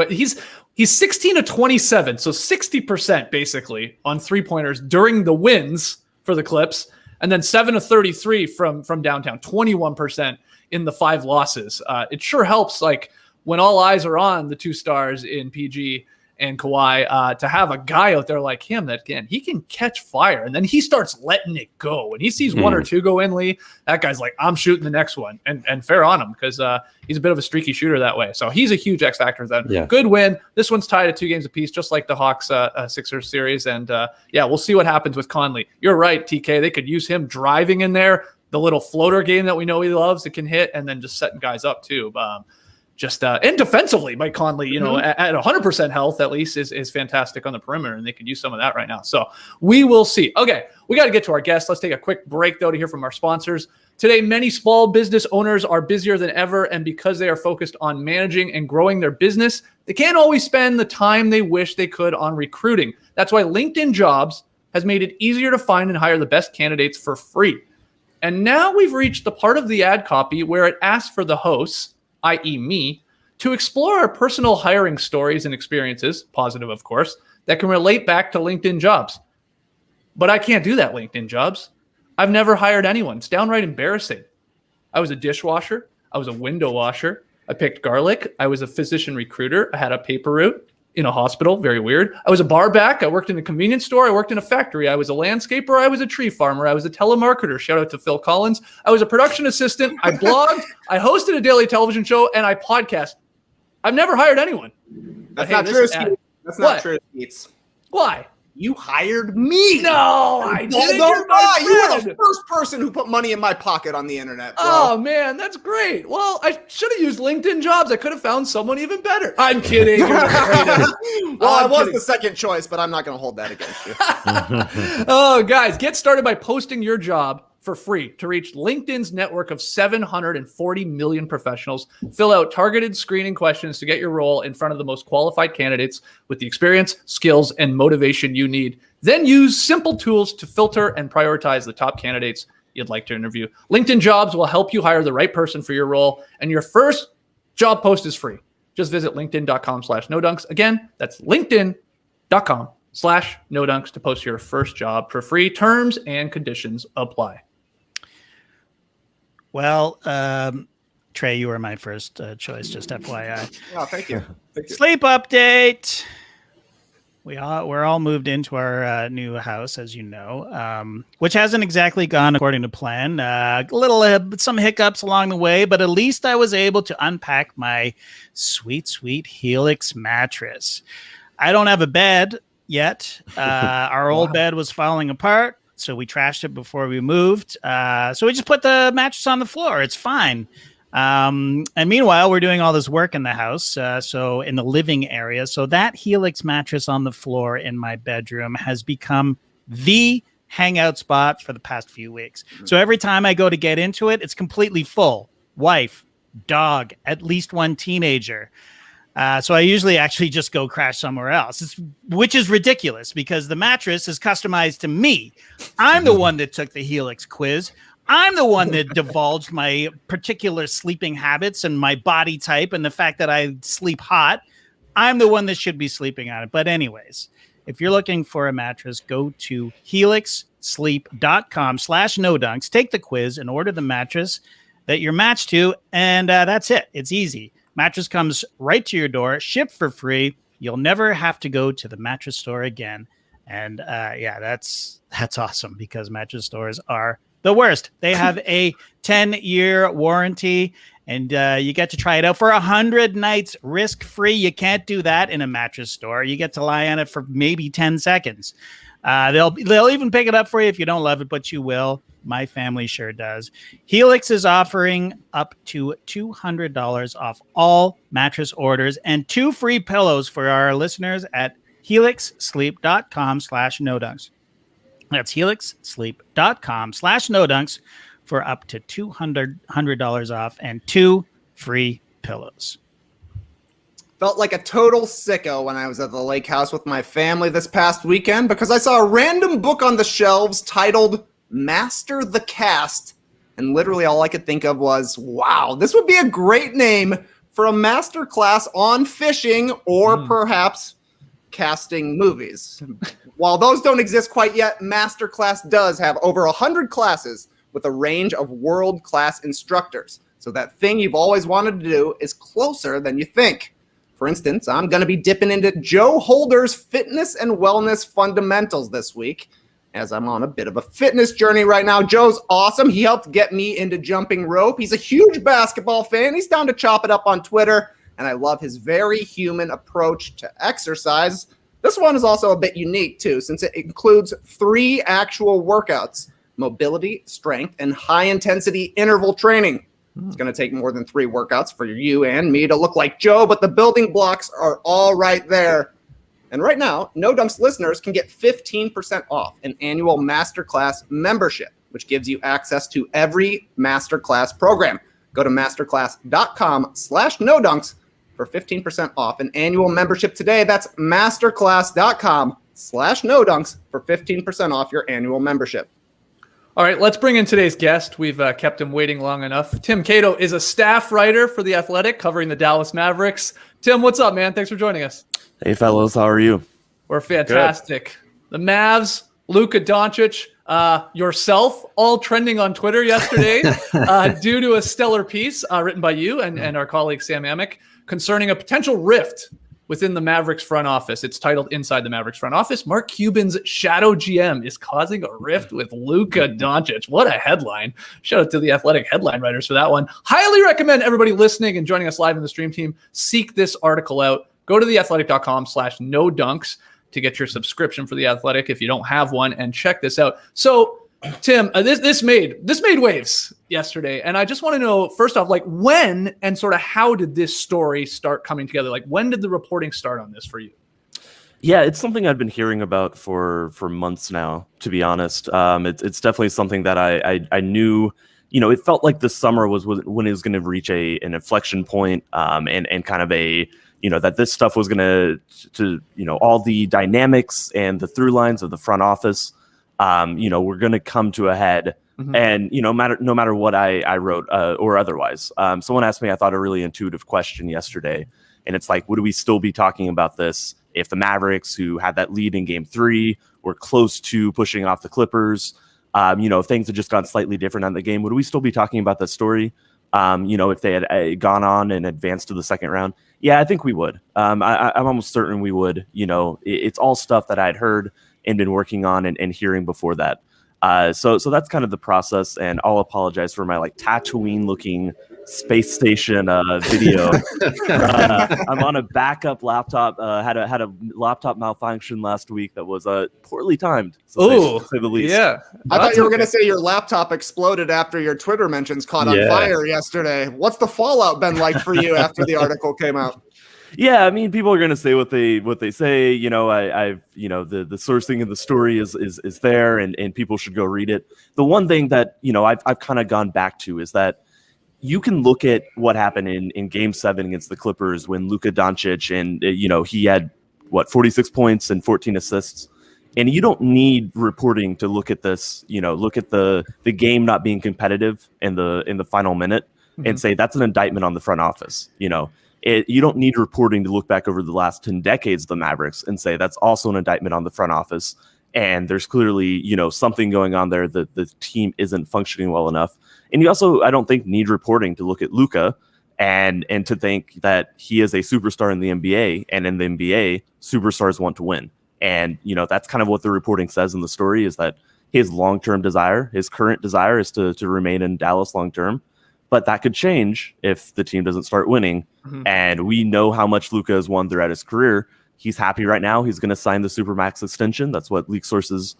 He's 16 of 27, so 60% basically on 3-pointers during the wins for the Clips, and then 7 of 33 from downtown, 21% in the 5 losses. It sure helps, like, when all eyes are on the 2 stars in PG and Kawhi, to have a guy out there like him that he can catch fire, and then he starts letting it go. When he sees one or two go in, Lee, that guy's like, I'm shooting the next one, and fair on him, because he's a bit of a streaky shooter that way. So he's a huge X factor then. Yeah. Good win. This one's tied at 2 games apiece, just like the Hawks Sixers series. And we'll see what happens with Conley. You're right, TK. They could use him driving in there, the little floater game that we know he loves, that can hit, and then just setting guys up too. And defensively, Mike Conley, at 100% health at least is fantastic on the perimeter, and they could use some of that right now. So we will see. Okay, we got to get to our guests. Let's take a quick break though to hear from our sponsors. Today, many small business owners are busier than ever, and because they are focused on managing and growing their business, they can't always spend the time they wish they could on recruiting. That's why LinkedIn Jobs has made it easier to find and hire the best candidates for free. And now we've reached the part of the ad copy where it asks for the hosts, i.e. me, to explore our personal hiring stories and experiences, positive of course, that can relate back to LinkedIn Jobs. But I can't do that, LinkedIn Jobs. I've never hired anyone. It's downright embarrassing. I was a dishwasher. I was a window washer. I picked garlic. I was a physician recruiter. I had a paper route in a hospital. Very weird. I was a bar back. I worked in a convenience store. I worked in a factory. I was a landscaper. I was a tree farmer. I was a telemarketer. Shout out to Phil Collins. I was a production assistant. I blogged. I hosted a daily television show, and I podcast. I've never hired anyone. That's not true, Skeets. That's not true, Skeets. Why? You hired me. No, I didn't. You were the first person who put money in my pocket on the internet, bro. Oh, man, that's great. Well, I should have used LinkedIn Jobs. I could have found someone even better. I'm kidding. I was the second choice, but I'm not going to hold that against you. Oh, guys, get started by posting your job for free to reach LinkedIn's network of 740 million professionals. Fill out targeted screening questions to get your role in front of the most qualified candidates with the experience, skills, and motivation you need. Then use simple tools to filter and prioritize the top candidates you'd like to interview. LinkedIn Jobs will help you hire the right person for your role, and your first job post is free. Just visit linkedin.com/nodunks. Again, that's linkedin.com/nodunks to post your first job for free. Terms and conditions apply. Well, Trey, you were my first choice, just FYI. Oh, thank you. Sleep update. We're all moved into our new house, as you know, which hasn't exactly gone according to plan. Some hiccups along the way, but at least I was able to unpack my sweet, sweet Helix mattress. I don't have a bed yet. Our old bed was falling apart, so we trashed it before we moved. So we just put the mattress on the floor. It's fine. And meanwhile, we're doing all this work in the house, so in the living area. So that Helix mattress on the floor in my bedroom has become the hangout spot for the past few weeks. So every time I go to get into it, it's completely full. Wife, dog, at least one teenager. So I usually actually just go crash somewhere else, which is ridiculous because the mattress is customized to me. I'm the one that took the Helix quiz. I'm the one that divulged my particular sleeping habits and my body type and the fact that I sleep hot. I'm the one that should be sleeping on it. But anyways, if you're looking for a mattress, go to helixsleep.com/nodunks, take the quiz and order the mattress that you're matched to. And that's it. It's easy. Mattress comes right to your door, shipped for free. You'll never have to go to the mattress store again. And that's awesome because mattress stores are the worst. They have a 10-year warranty, and you get to try it out for 100 nights risk-free. You can't do that in a mattress store. You get to lie on it for maybe 10 seconds. They'll even pick it up for you if you don't love it, but you will. My family sure does. Helix is offering up to $200 off all mattress orders and 2 free pillows for our listeners at helixsleep.com/nodunks. That's helixsleep.com/nodunks for up to $200 off and 2 free pillows. Felt like a total sicko when I was at the lake house with my family this past weekend because I saw a random book on the shelves titled Master the Cast, and literally all I could think of was, wow, this would be a great name for a master class on fishing or perhaps casting movies. While those don't exist quite yet, Masterclass does have over 100 classes with a range of world-class instructors. So that thing you've always wanted to do is closer than you think. For instance, I'm going to be dipping into Joe Holder's fitness and wellness fundamentals this week, as I'm on a bit of a fitness journey right now. Joe's awesome. He helped get me into jumping rope. He's a huge basketball fan. He's down to chop it up on Twitter, and I love his very human approach to exercise. This one is also a bit unique, too, since it includes 3 actual workouts: mobility, strength, and high-intensity interval training. It's going to take more than 3 workouts for you and me to look like Joe, but the building blocks are all right there. And right now, No Dunks listeners can get 15% off an annual Masterclass membership, which gives you access to every Masterclass program. Go to masterclass.com/NoDunks for 15% off an annual membership today. That's masterclass.com/NoDunks for 15% off your annual membership. All right, let's bring in today's guest. We've kept him waiting long enough. Tim Cato is a staff writer for The Athletic, covering the Dallas Mavericks. Tim, what's up, man? Thanks for joining us. Hey, fellows. How are you? We're fantastic. Good. The Mavs, Luka Doncic, yourself, all trending on Twitter yesterday due to a stellar piece written by you and our colleague Sam Amick concerning a potential rift within the Mavericks front office. It's titled Inside the Mavericks Front Office. Mark Cuban's shadow GM is causing a rift with Luka Doncic. What a headline. Shout out to the Athletic headline writers for that one. Highly recommend everybody listening and joining us live in the stream team seek this article out. Go to theathletic.com/NoDunks to get your subscription for The Athletic if you don't have one, and check this out. So, Tim, this made waves yesterday, and I just want to know, first off, like, when and sort of how did this story start coming together? Like, when did the reporting start on this for you? Yeah, it's something I've been hearing about for months now, to be honest. It's definitely something that I knew. You know, it felt like the summer was when it was going to reach an inflection point, and kind of a, you know, that this stuff was going to all the dynamics and the through lines of the front office, we're going to come to a head. Mm-hmm. And, no matter what I wrote or otherwise. Someone asked me, I thought, a really intuitive question yesterday. And it's like, would we still be talking about this if the Mavericks, who had that lead in Game 3, were close to pushing off the Clippers? If things had just gone slightly different on the game, would we still be talking about that story? If they had gone on and advanced to the second round? Yeah, I think we would. I'm almost certain we would. It's all stuff that I'd heard and been working on and hearing before that. So that's kind of the process, and I'll apologize for my Tatooine-looking space station video. I'm on a backup laptop. Had a laptop malfunction last week that was poorly timed. To say the least. Yeah. I thought you were going to say your laptop exploded after your Twitter mentions caught on fire yesterday. What's the fallout been like for you after the article came out? Yeah, I mean, people are going to say what they say. The sourcing of the story is there, and people should go read it. The one thing that I've kind of gone back to is that you can look at what happened in Game 7 against the Clippers when Luka Doncic and he had 46 points and 14 assists, and you don't need reporting to look at this. Look at the game not being competitive in the final minute, mm-hmm. and say that's an indictment on the front office. You don't need reporting to look back over the last 10 decades of the Mavericks and say that's also an indictment on the front office. And there's clearly, something going on there that the team isn't functioning well enough. And you also, I don't think, need reporting to look at Luka and to think that he is a superstar in the NBA. And in the NBA, superstars want to win. And, that's kind of what the reporting says in the story, is that his long-term desire, his current desire, is to remain in Dallas long-term. But that could change if the team doesn't start winning. Mm-hmm. And we know how much Luka has won throughout his career. He's happy right now. He's going to sign the Supermax extension. That's what leak sources,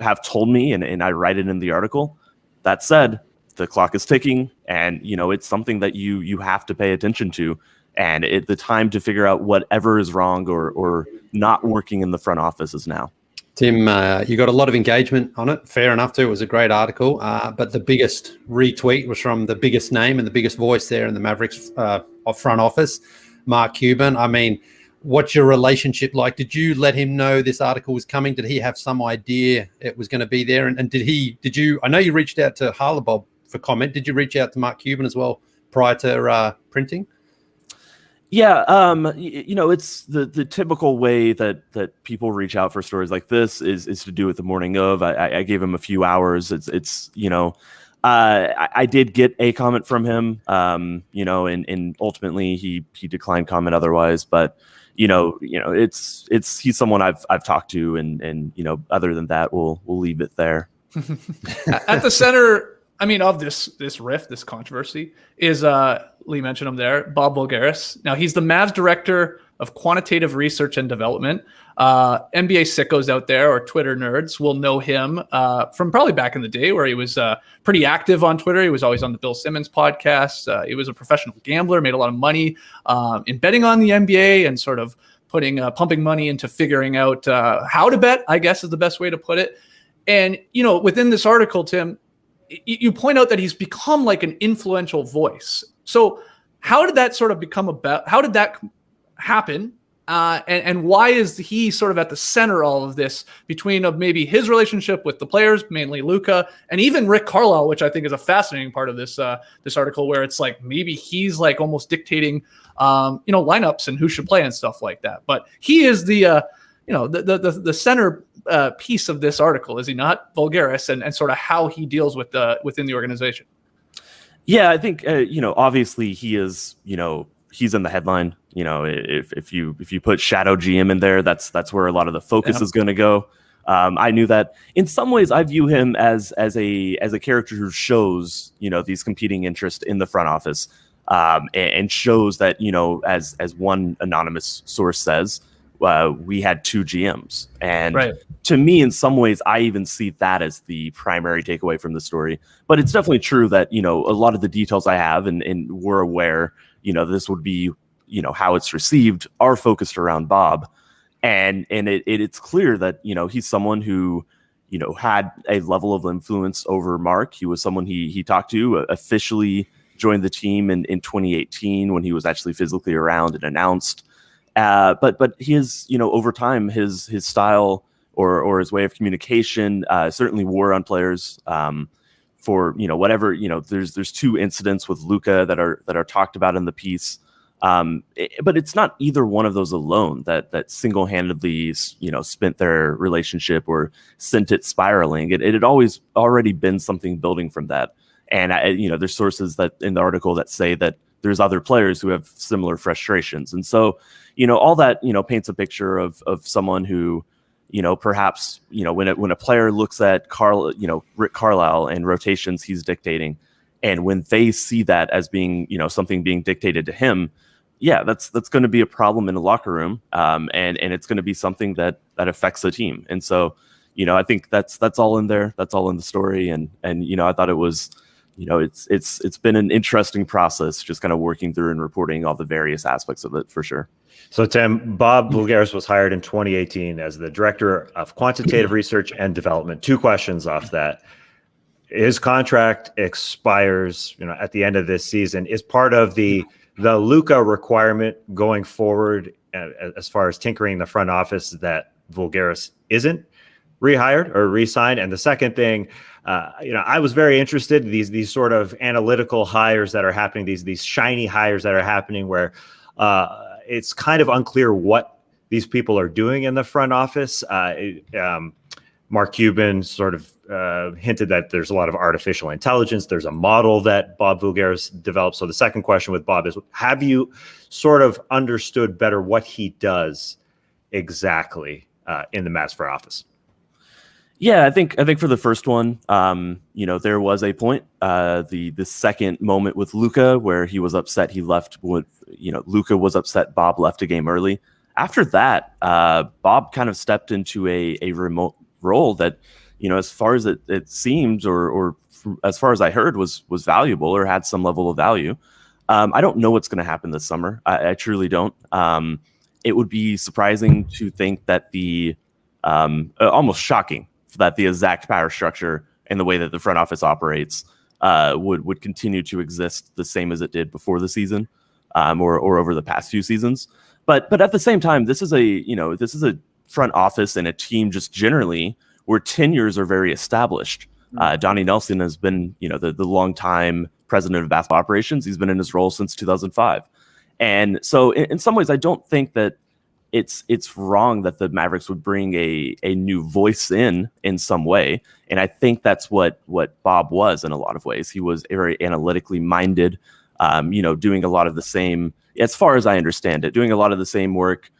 have told me, and I write it in the article. That said, the clock is ticking, and, it's something that you have to pay attention to. And the time to figure out whatever is wrong or not working in the front office is now. Tim, you got a lot of engagement on it. Fair enough, too. It was a great article. But the biggest retweet was from the biggest name and the biggest voice there in the Mavericks front office, Mark Cuban. I mean, what's your relationship like? Did you let him know this article was coming? Did he have some idea it was going to be there? And did you, I know you reached out to Harlabos for comment. Did you reach out to Mark Cuban as well prior to printing? Yeah, it's the typical way that people reach out for stories like this is to do it the morning of. I gave him a few hours. It's I did get a comment from him, and ultimately he declined comment otherwise. But he's someone I've talked to, and other than that, we'll leave it there. At the center, of this rift, this controversy is Lee mentioned him there, Bob Voulgaris. Now he's the Mavs director of quantitative research and development. NBA sickos out there or Twitter nerds will know him from probably back in the day where he was pretty active on Twitter. He was always on the Bill Simmons podcast. He was a professional gambler, made a lot of money in betting on the NBA and sort of pumping money into figuring out how to bet, I guess is the best way to put it. And, within this article, Tim, you point out that he's become like an influential voice. So how did that sort of how did that happen? And why is he sort of at the center of all of this between maybe his relationship with the players, mainly Luka, and even Rick Carlisle, which I think is a fascinating part of this article, where it's like maybe he's like almost dictating, lineups and who should play and stuff like that. But he is the center piece of this article, is he not? Voulgaris and sort of how he deals with within the organization. Yeah, I think obviously he is he's in the headline. If you put Shadow GM in there, that's where a lot of the focus is going to go. I knew that. In some ways, I view him as a character who shows these competing interests in the front office, and shows that as one anonymous source says, we had two GMs, and to me, in some ways, I even see that as the primary takeaway from the story. But it's definitely true that a lot of the details I have and we're aware this would be how it's received are focused around Bob, and it's clear that he's someone who had a level of influence over Mark. He was someone he talked to, officially joined the team in 2018 when he was actually physically around and announced. But his over time his style or his way of communication certainly wore on players. For whatever there's two incidents with Luka that are talked about in the piece. But it's not either one of those alone that single-handedly, spent their relationship or sent it spiraling. It had always already been something building from that. And there's sources that in the article that say that there's other players who have similar frustrations. And so, all that, paints a picture of someone who, perhaps, when a player looks at Rick Carlisle and rotations he's dictating, and when they see that as being, something being dictated to him, yeah, that's going to be a problem in the locker room, and it's going to be something that affects the team. And so, I think that's all in there. That's all in the story. And I thought it was, it's been an interesting process, just kind of working through and reporting all the various aspects of it for sure. So, Tim, Bob Voulgaris was hired in 2018 as the director of quantitative research and development. Two questions off that. His contract expires, at the end of this season. Is part of the Luka requirement going forward, as far as tinkering the front office, that Voulgaris isn't rehired or re-signed? And the second thing, I was very interested in these sort of analytical hires that are happening, these shiny hires that are happening, where it's kind of unclear what these people are doing in the front office. Mark Cuban sort of hinted that there's a lot of artificial intelligence. There's a model that Bob Voulgaris developed. So the second question with Bob is, have you sort of understood better what he does exactly in the Mavs front office? Yeah, I think for the first one, there was a point, the second moment with Luka where he was upset he left with, Luka was upset Bob left a game early. After that, Bob kind of stepped into a remote role that, as far as it seemed, or as far as I heard, was valuable or had some level of value. I don't know what's going to happen this summer. I truly don't. It would be surprising to think that almost shocking that the exact power structure and the way that the front office operates would continue to exist the same as it did before the season, or over the past few seasons. But at the same time, this is a front office and a team just generally where tenures are very established. Donnie Nelson has been, the longtime president of basketball operations. He's been in his role since 2005. And so in some ways, I don't think that it's wrong that the Mavericks would bring a new voice in some way. And I think that's what Bob was in a lot of ways. He was very analytically minded, doing a lot of the same, as far as I understand it, doing a lot of the same work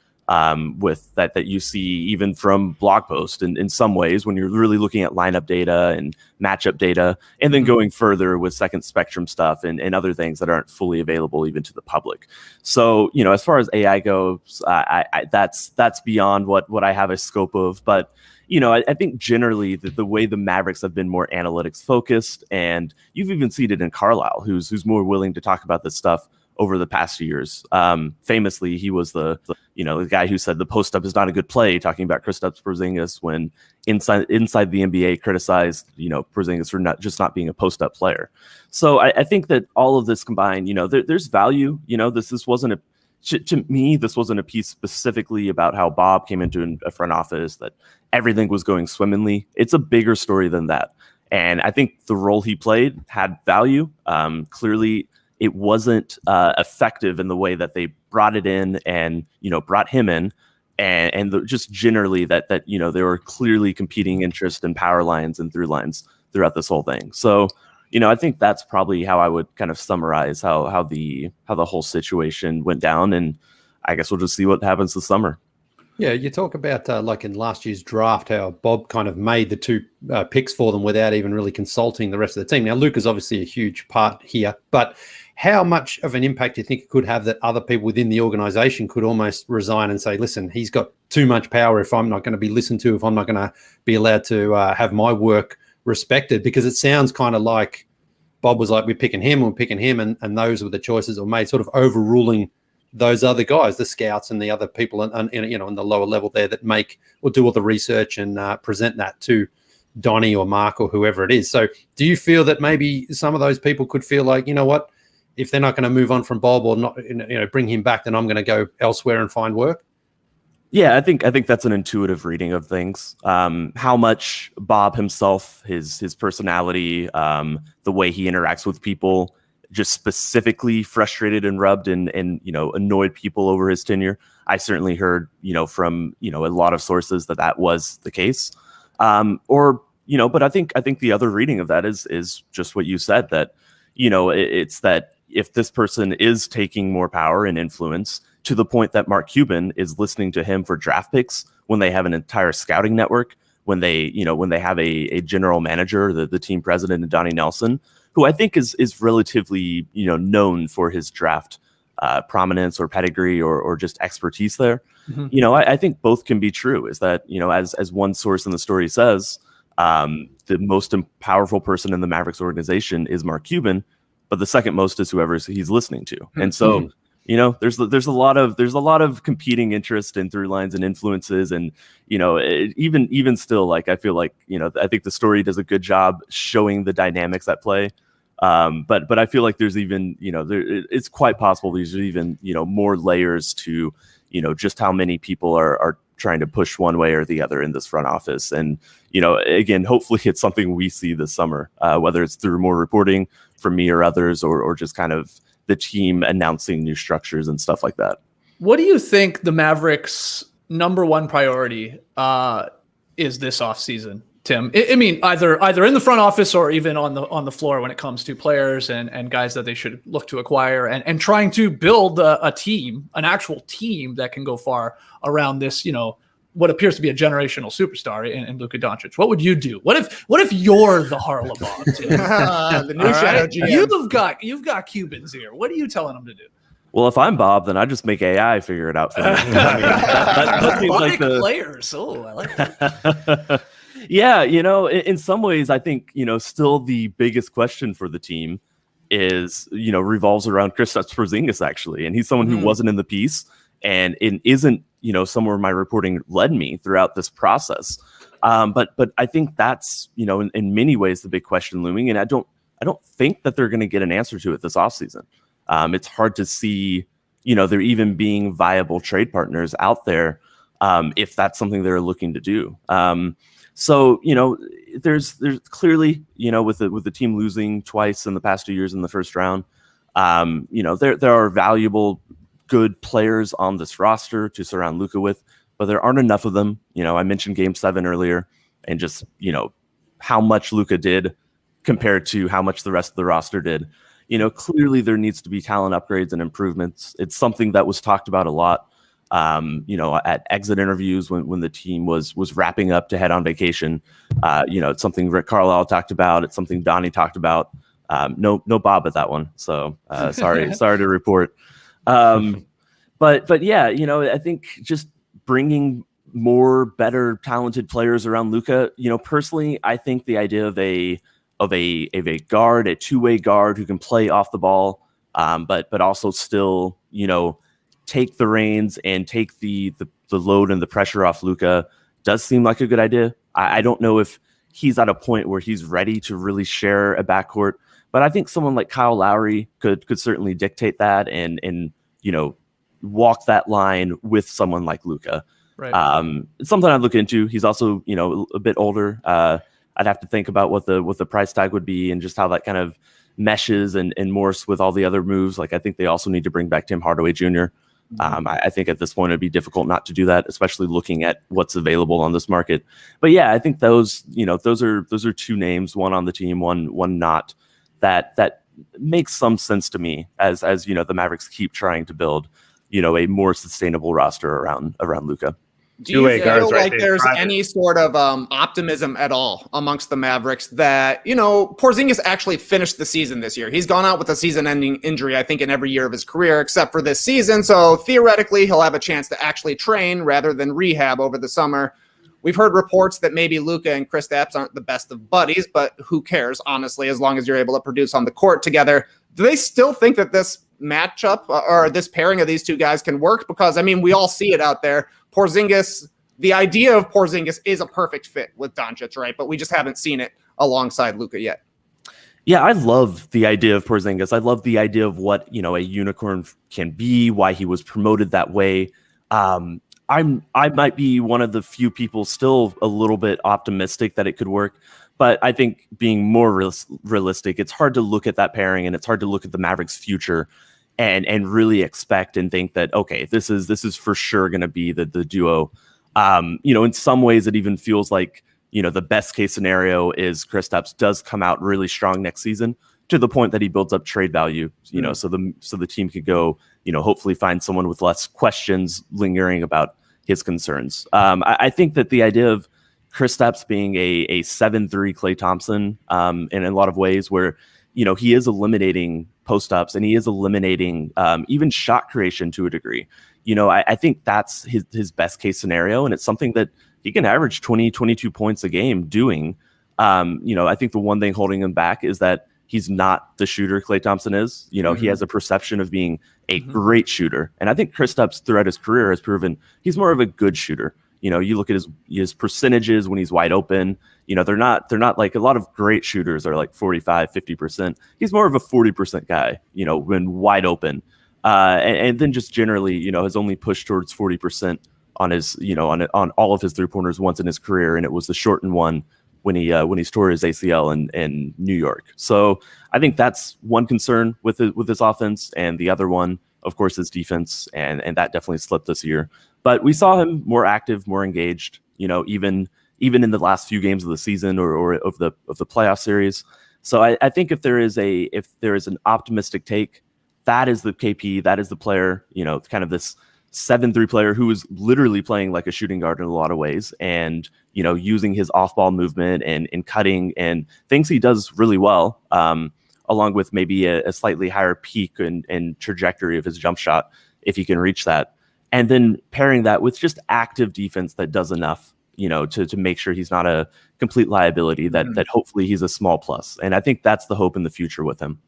with that you see even from blog post in some ways when you're really looking at lineup data and matchup data, and then going further with second spectrum stuff and other things that aren't fully available even to the public. So, as far as AI goes, that's beyond what I have a scope of. But, I think generally the way the Mavericks have been more analytics focused, and you've even seen it in Carlisle, who's more willing to talk about this stuff over the past years. Famously, he was the guy who said the post up is not a good play, talking about Kristaps Porzingis when inside the NBA criticized Porzingis for not being a post up player. So I think that all of this combined, there's value. This wasn't to me, this wasn't a piece specifically about how Bob came into a front office that everything was going swimmingly. It's a bigger story than that, and I think the role he played had value. Clearly, it wasn't effective in the way that they brought it in and, brought him in, and just generally that there were clearly competing interest and power lines and through lines throughout this whole thing. So, I think that's probably how I would kind of summarize how the whole situation went down. And I guess we'll just see what happens this summer. Yeah, you talk about like in last year's draft, how Bob kind of made the two picks for them without even really consulting the rest of the team. Now, Luka's obviously a huge part here, but how much of an impact do you think it could have that other people within the organization could almost resign and say, listen, he's got too much power if I'm not going to be listened to, if I'm not going to be allowed to have my work respected? Because it sounds kind of like Bob was like, we're picking him, and those were the choices that were made, sort of overruling those other guys, the scouts and the other people on the lower level there that make or do all the research and present that to Donnie or Mark or whoever it is. So do you feel that maybe some of those people could feel like, what, if they're not going to move on from Bob or not, bring him back, then I'm going to go elsewhere and find work? Yeah, I think that's an intuitive reading of things. How much Bob himself, his personality, the way he interacts with people, just specifically frustrated and rubbed and annoyed people over his tenure. I certainly heard from a lot of sources that was the case. But I think the other reading of that is just what you said, that it's that if this person is taking more power and influence to the point that Mark Cuban is listening to him for draft picks when they have an entire scouting network, when they have a general manager, the team president, and Donnie Nelson, who I think is relatively known for his draft prominence or pedigree or just expertise there. Mm-hmm. I think both can be true. Is that as one source in the story says, the most powerful person in the Mavericks organization is Mark Cuban, but the second most is whoever he's listening to. Mm-hmm. And so there's a lot of competing interest and through lines and influences, and even still, like I feel like I think the story does a good job showing the dynamics at play. But I feel like there's even, it's quite possible there's even, more layers to, just how many people are trying to push one way or the other in this front office. And, again, hopefully it's something we see this summer, whether it's through more reporting from me or others, or just kind of the team announcing new structures and stuff like that. What do you think the Mavericks' number one priority is this offseason? Tim, I mean, either in the front office or even on the floor when it comes to players and guys that they should look to acquire and trying to build a team, an actual team that can go far around this, what appears to be a generational superstar in Luka Doncic. What would you do? What if you're the Harlabos? The new shadow GM. You've got Cubans here. What are you telling them to do? Well, if I'm Bob, then I just make AI figure it out for me. That seems like the players. Oh, I like that. Yeah, in some ways, I think, still the biggest question for the team is, revolves around Kristaps Porzingis, actually. And he's someone who wasn't in the piece and it isn't, somewhere my reporting led me throughout this process. But I think that's, in many ways, the big question looming. And I don't think that they're going to get an answer to it this offseason. It's hard to see, there even being viable trade partners out there if that's something they're looking to do. So, there's clearly, with the team losing twice in the past 2 years in the first round, there are valuable good players on this roster to surround Luka with, but there aren't enough of them. I mentioned Game 7 earlier, and just, how much Luka did compared to how much the rest of the roster did. Clearly there needs to be talent upgrades and improvements. It's something that was talked about a lot, at exit interviews when the team was wrapping up to head on vacation. It's something Rick Carlisle talked about. It's something Donnie talked about. No Bob at that one. So sorry to report. But yeah, I think just bringing more better talented players around Luka. Personally, I think the idea of a guard, a two-way guard who can play off the ball, but also still, take the reins and take the load and the pressure off Luka does seem like a good idea. I don't know if he's at a point where he's ready to really share a backcourt, but I think someone like Kyle Lowry could certainly dictate that and walk that line with someone like Luka. Right. It's something I'd look into. He's also, a bit older. I'd have to think about what the price tag would be and just how that kind of meshes and morphs with all the other moves. Like, I think they also need to bring back Tim Hardaway Jr. I think at this point it'd be difficult not to do that, especially looking at what's available on this market. But yeah, I think those are two names, one on the team, one not, that makes some sense to me as the Mavericks keep trying to build, a more sustainable roster around Luka. Do you feel like there's any sort of optimism at all amongst the Mavericks that, Porzingis actually finished the season this year? He's gone out with a season-ending injury, I think, in every year of his career except for this season. So theoretically, he'll have a chance to actually train rather than rehab over the summer. We've heard reports that maybe Luka and Kristaps aren't the best of buddies, but who cares, honestly, as long as you're able to produce on the court together. Do they still think that this matchup or this pairing of these two guys can work? Because, we all see it out there. Porzingis, the idea of Porzingis is a perfect fit with Doncic, right? But we just haven't seen it alongside Luka yet. Yeah, I love the idea of Porzingis. I love the idea of what, a unicorn can be, why he was promoted that way. I might be one of the few people still a little bit optimistic that it could work. But I think being more realistic, it's hard to look at that pairing and it's hard to look at the Mavericks' future and really expect and think that, okay, this is for sure going to be the duo. In some ways it even feels like, the best case scenario is Kristaps does come out really strong next season to the point that he builds up trade value, so the team could go, hopefully find someone with less questions lingering about his concerns. I think that the idea of Kristaps being a 7-3 Klay Thompson in a lot of ways where, he is eliminating post-ups and he is eliminating even shot creation to a degree. I think that's his best case scenario, and it's something that he can average 20, 22 points a game doing. I think the one thing holding him back is that he's not the shooter Klay Thompson is. He has a perception of being a great shooter. And I think Kristaps throughout his career has proven he's more of a good shooter. You look at his percentages when he's wide open, they're not like a lot of great shooters are like 45, 50%. He's more of a 40% guy, when wide open. And then just generally, has only pushed towards 40% on his, on all of his 3-pointers once in his career. And it was the shortened one when he tore his ACL in New York. So I think that's one concern with his offense. And the other one, of course, is defense. And that definitely slipped this year. But we saw him more active, more engaged, even in the last few games of the season or of the playoff series. So I think if there is an optimistic take, that is the KP, that is the player, kind of this 7-3 player who is literally playing like a shooting guard in a lot of ways and, using his off-ball movement and cutting and things he does really well, along with maybe a slightly higher peak and trajectory of his jump shot, if he can reach that. And then pairing that with just active defense that does enough, to make sure he's not a complete liability, that hopefully he's a small plus. And I think that's the hope in the future with him.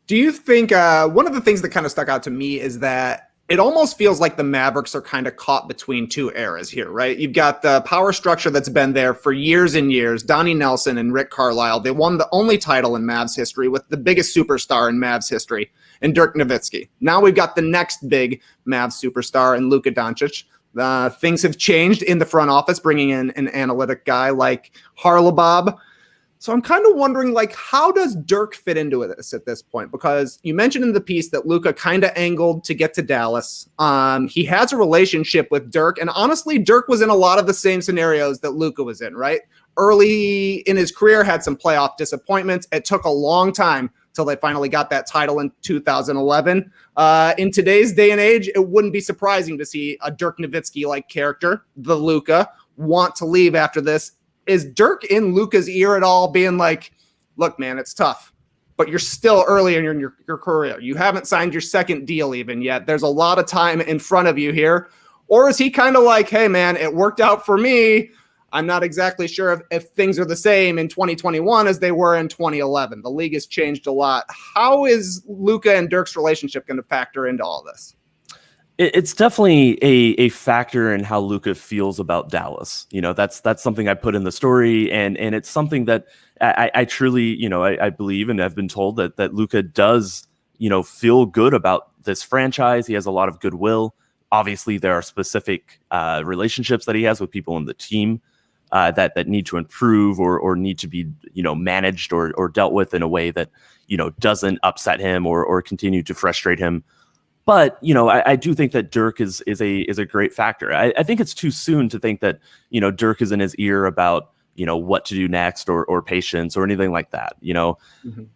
Do you think one of the things that kind of stuck out to me is that it almost feels like the Mavericks are kind of caught between two eras here, right? You've got the power structure that's been there for years and years, Donnie Nelson and Rick Carlisle. They won the only title in Mavs history with the biggest superstar in Mavs history, and Dirk Nowitzki. Now we've got the next big Mavs superstar in Luka Doncic. Things have changed in the front office, bringing in an analytic guy like Harlabos So I'm kind of wondering, like, how does Dirk fit into this at this point? Because you mentioned in the piece that Luka kind of angled to get to Dallas. He has a relationship with Dirk, and honestly, Dirk was in a lot of the same scenarios that Luka was in, right? Early in his career, had some playoff disappointments. It took a long time till they finally got that title in 2011. In today's day and age, it wouldn't be surprising to see a Dirk Nowitzki-like character, the Luka, want to leave after this. Is Dirk in Luka's ear at all, being like, look, man, it's tough, but you're still early in your career. You haven't signed your second deal even yet. There's a lot of time in front of you here. Or is he kind of like, hey, man, it worked out for me. I'm not exactly sure if things are the same in 2021 as they were in 2011. The league has changed a lot. How is Luka and Dirk's relationship going to factor into all this? It's definitely a factor in how Luka feels about Dallas. That's something I put in the story, and it's something that I truly, I believe and have been told that Luka does, feel good about this franchise. He has a lot of goodwill. Obviously, there are specific relationships that he has with people in the team that need to improve or need to be, managed or dealt with in a way that, doesn't upset him or continue to frustrate him. But, I do think that Dirk is a great factor. I think it's too soon to think that, Dirk is in his ear about, what to do next or patience or anything like that.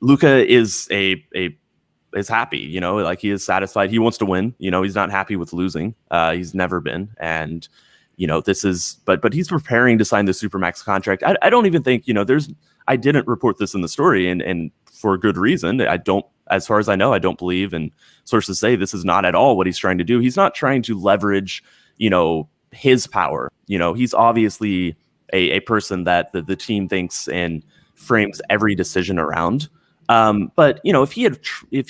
Luka is is happy, like he is satisfied. He wants to win. He's not happy with losing. He's never been. And, this is but he's preparing to sign the Supermax contract. I don't even think, I didn't report this in the story and for good reason. As far as I know, I don't believe, and sources say this is not at all what he's trying to do. He's not trying to leverage, his power. He's obviously a person that the team thinks and frames every decision around. But if he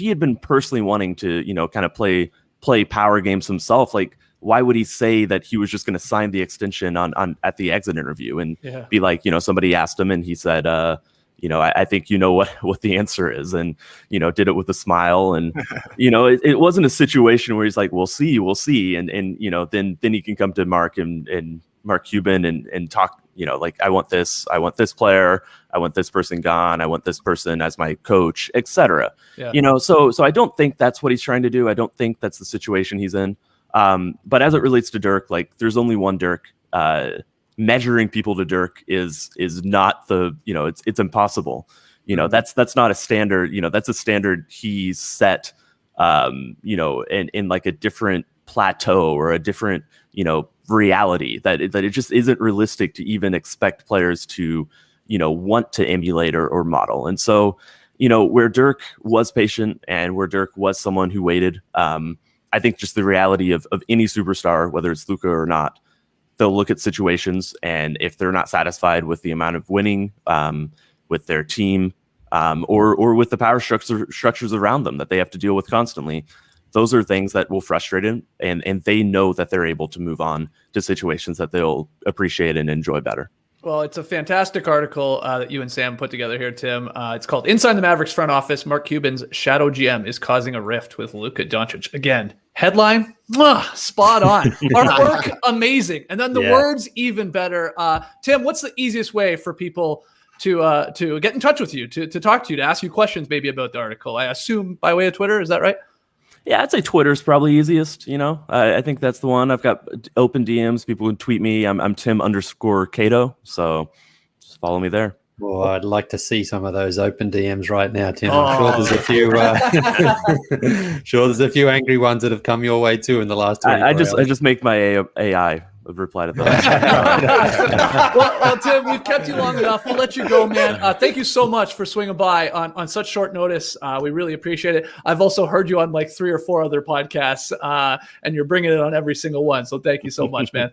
had been personally wanting to, kind of play power games himself, like why would he say that he was just going to sign the extension on at the exit interview and be like, somebody asked him and he said, I think what the answer is, and did it with a smile, and it wasn't a situation where he's like, we'll see, and then he can come to Mark and Mark Cuban and talk, like I want this player, I want this person gone, I want this person as my coach, etc. So I don't think that's what he's trying to do. I don't think that's the situation he's in. But as it relates to Dirk, like there's only one Dirk. Measuring people to Dirk is not the, it's impossible. That's not a standard, that's a standard he's set, in like a different plateau or a different, reality that it just isn't realistic to even expect players to, want to emulate or model. And so, where Dirk was patient and where Dirk was someone who waited, I think just the reality of any superstar, whether it's Luka or not, they'll look at situations, and if they're not satisfied with the amount of winning, with their team, or with the power structures around them that they have to deal with constantly, those are things that will frustrate them, and they know that they're able to move on to situations that they'll appreciate and enjoy better. Well, it's a fantastic article that you and Sam put together here, Tim. It's called Inside the Mavericks Front Office, Mark Cuban's Shadow GM is Causing a Rift with Luka Doncic. Again, headline, spot on. Artwork, amazing. And then the words, even better. Tim, what's the easiest way for people to get in touch with you, to talk to you, to ask you questions maybe about the article? I assume by way of Twitter, is that right? Yeah, I'd say Twitter's probably easiest. I think that's the one. I've got open DMs. People can tweet me. I'm Tim_Cato. So just follow me there. Well, I'd like to see some of those open DMs right now, Tim. I'm sure there's a few angry ones that have come your way too in the last 24 hours. I just make my AI reply to that. well, Tim, we've kept you long enough. We'll let you go, man. Thank you so much for swinging by on such short notice. We really appreciate it. I've also heard you on like 3 or 4 other podcasts, and you're bringing it on every single one. So thank you so much, man.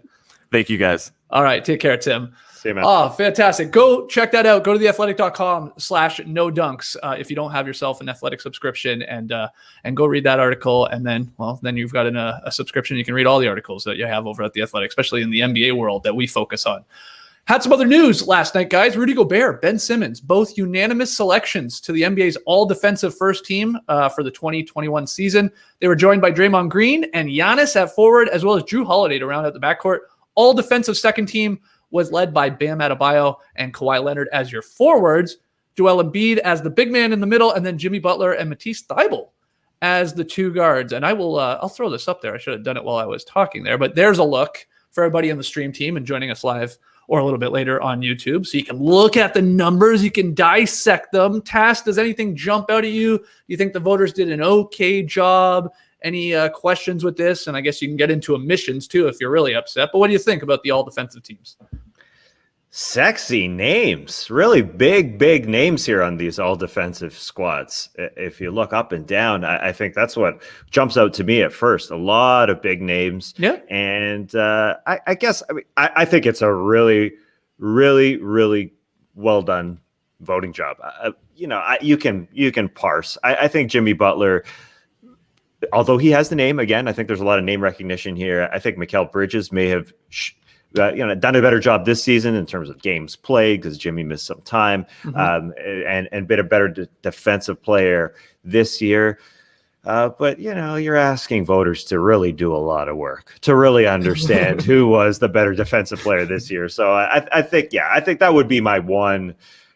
Thank you, guys. All right. Take care, Tim. See you, man. Oh, fantastic. Go check that out. Go to theathletic.com/no-dunks if you don't have yourself an Athletic subscription, and go read that article. And then you've got a subscription. You can read all the articles that you have over at The Athletic, especially in the NBA world that we focus on. Had some other news last night, guys. Rudy Gobert, Ben Simmons, both unanimous selections to the NBA's all-defensive first team for the 2021 season. They were joined by Draymond Green and Giannis at forward, as well as Drew Holiday to round out the backcourt. All-defensive second team was led by Bam Adebayo and Kawhi Leonard as your forwards, Joel Embiid as the big man in the middle, and then Jimmy Butler and Matisse Thybulle as the two guards. And I'll throw this up there. I should have done it while I was talking there, but there's a look for everybody on the stream team and joining us live or a little bit later on YouTube. So you can look at the numbers, you can dissect them. Task, does anything jump out at you? Do you think the voters did an okay job? Any questions with this? And I guess you can get into omissions too if you're really upset. But what do you think about the all defensive teams? Sexy names, really big names here on these all defensive squads. If you look up and down, I think that's what jumps out to me at first. A lot of big names. Yeah. And I guess, I think it's a really well done voting job. You can parse. I think Jimmy Butler, although he has the name, again, I think there's a lot of name recognition here. I think Mikal Bridges may have done a better job this season in terms of games played because Jimmy missed some time, and been a better defensive player this year. But you're asking voters to really do a lot of work to really understand who was the better defensive player this year. So I think that would be my one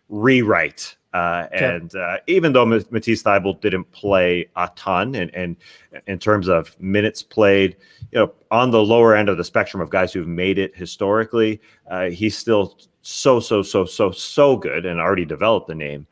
rewrite. And even though Matisse Thybulle didn't play a ton, and in terms of minutes played, on the lower end of the spectrum of guys who've made it historically, he's still so good and already developed the name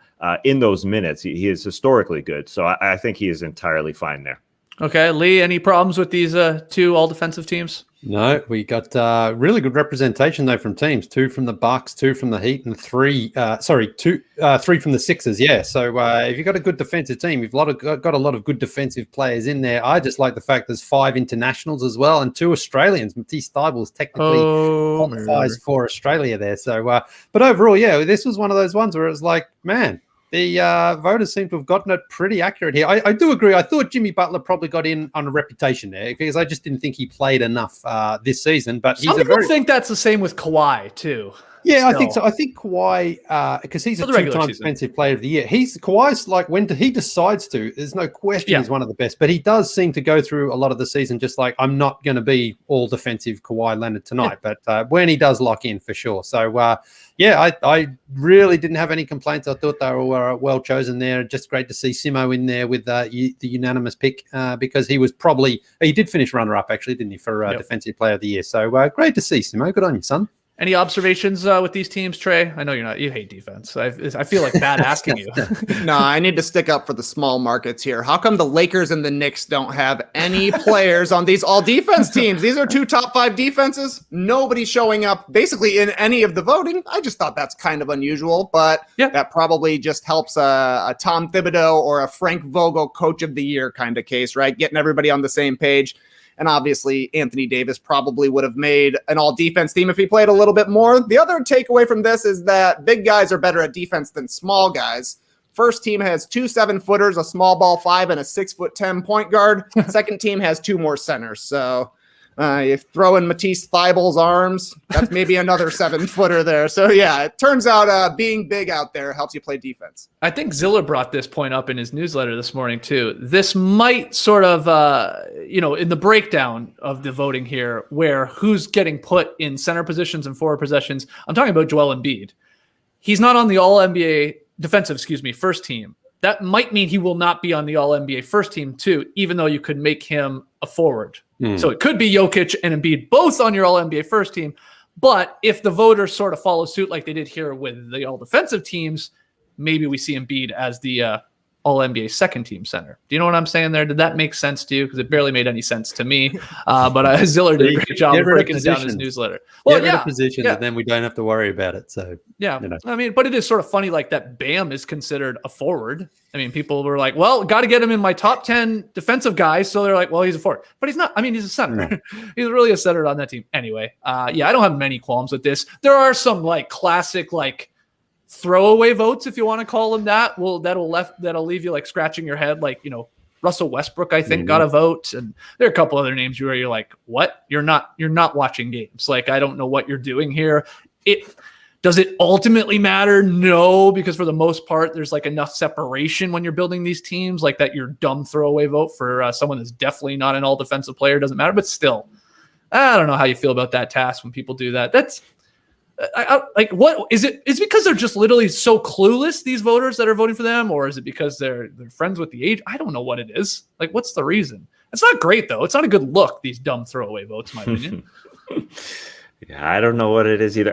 in those minutes. He is historically good. So I think he is entirely fine there. Okay, Lee, any problems with these two all defensive teams? No, we got really good representation though from teams. 2 from the Bucks, 2 from the Heat, and 3 from the Sixers. Yeah, so if you've got a good defensive team, you've got a lot of good defensive players in there. I just like the fact there's 5 internationals as well and 2 Australians. Matisse Thybulle technically qualifies for Australia there. So, but overall, yeah, this was one of those ones where it was like, man, the voters seem to have gotten it pretty accurate here. I do agree. I thought Jimmy Butler probably got in on a reputation there because I just didn't think he played enough this season. But some people think that's the same with Kawhi too. Yeah, I think so. I think Kawhi, because he's a 2-time defensive player of the year. Kawhi's like when he decides to, there's no question he's one of the best. But he does seem to go through a lot of the season just like, I'm not going to be all defensive Kawhi Leonard tonight. But when he does lock in for sure. So, I really didn't have any complaints. I thought they were well chosen there. Just great to see Simo in there with the unanimous pick because he did finish runner-up actually, didn't he, for defensive player of the year. So great to see Simo. Good on you, son. Any observations with these teams, Trey? I know you hate defense. I feel like bad asking you. No, I need to stick up for the small markets here. How come the Lakers and the Knicks don't have any players on these all defense teams? These are 2 top 5 defenses. Nobody showing up basically in any of the voting. I just thought that's kind of unusual, but that probably just helps a Tom Thibodeau or a Frank Vogel coach of the year kind of case, right? Getting everybody on the same page. And obviously, Anthony Davis probably would have made an all-defense team if he played a little bit more. The other takeaway from this is that big guys are better at defense than small guys. First team has 2 7-footers, a small ball 5, and a 6'10" point guard. Second team has 2 more centers. So if throw in Matisse Thybulle's arms, that's maybe another 7-footer there. So yeah, it turns out being big out there helps you play defense. I think Ziller brought this point up in his newsletter this morning too. This might sort of, in the breakdown of the voting here, where who's getting put in center positions and forward positions. I'm talking about Joel Embiid. He's not on the All-NBA first team. That might mean he will not be on the All-NBA first team too, even though you could make him a forward. So it could be Jokic and Embiid both on your All-NBA first team. But if the voters sort of follow suit like they did here with the all-defensive teams, maybe we see Embiid as the All-NBA second team center. Do you know what I'm saying there? Did that make sense to you? Because it barely made any sense to me. But Ziller did a great job of breaking it down in his newsletter. Well, get rid of positions, and then we don't have to worry about it. So I mean, but it is sort of funny like that Bam is considered a forward. I mean, people were like, well, got to get him in my top 10 defensive guys. So they're like, well, he's a forward. But he's not. I mean, he's a center. He's really a center on that team. Anyway, I don't have many qualms with this. There are some like classic like throwaway votes, if you want to call them that. Well, that'll leave you like scratching your head, like, Russell Westbrook, I think, got a vote, and there are a couple other names where you're like, what? You're not watching games. Like, I don't know what you're doing here. Does it ultimately matter? No, because for the most part, there's like enough separation when you're building these teams, like that your dumb throwaway vote for someone that's definitely not an all defensive player doesn't matter. But still, I don't know how you feel about that task when people do that. Like, what is it? Is it because they're just literally so clueless, these voters that are voting for them, or is it because they're friends with the age? I don't know what it is. Like, what's the reason? It's not great though. It's not a good look, these dumb throwaway votes, in my opinion. Yeah, I don't know what it is either.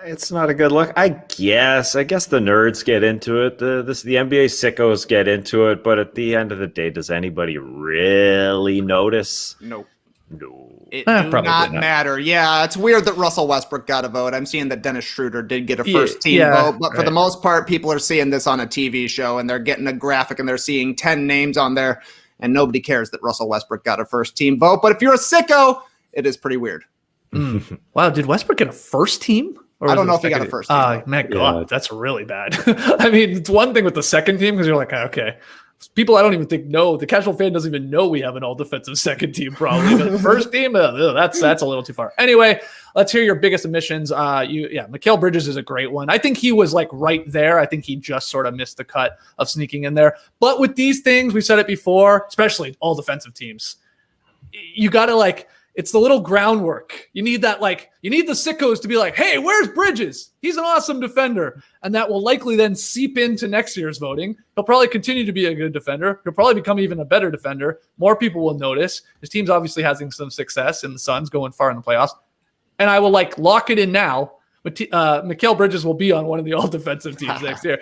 It's not a good look. I guess the nerds get into it. The NBA sickos get into it. But at the end of the day, does anybody really notice? Nope. No. It do probably not not. matter. Yeah, it's weird that Russell Westbrook got a vote. I'm seeing that Dennis Schroeder did get a first team vote, but for the most part, people are seeing this on a TV show and they're getting a graphic and they're seeing 10 names on there, and nobody cares that Russell Westbrook got a first team vote. But if you're a sicko, it is pretty weird. Wow, did Westbrook get a first team? Or I don't know if he got a first team. Oh, my God, that's really bad. I mean, it's one thing with the second team because you're like, okay. People I don't even think know. The casual fan doesn't even know we have an all-defensive second team probably. But the first team, that's a little too far. Anyway, let's hear your biggest omissions. Mikal Bridges is a great one. I think he was like right there. I think he just sort of missed the cut of sneaking in there. But with these things, we said it before, especially all defensive teams, you got to it's the little groundwork. You need that, you need the sickos to be like, hey, where's Bridges? He's an awesome defender. And that will likely then seep into next year's voting. He'll probably continue to be a good defender. He'll probably become even a better defender. More people will notice. His team's obviously having some success in the Suns, going far in the playoffs. And I will lock it in now. Mikal Bridges will be on one of the all-defensive teams next year.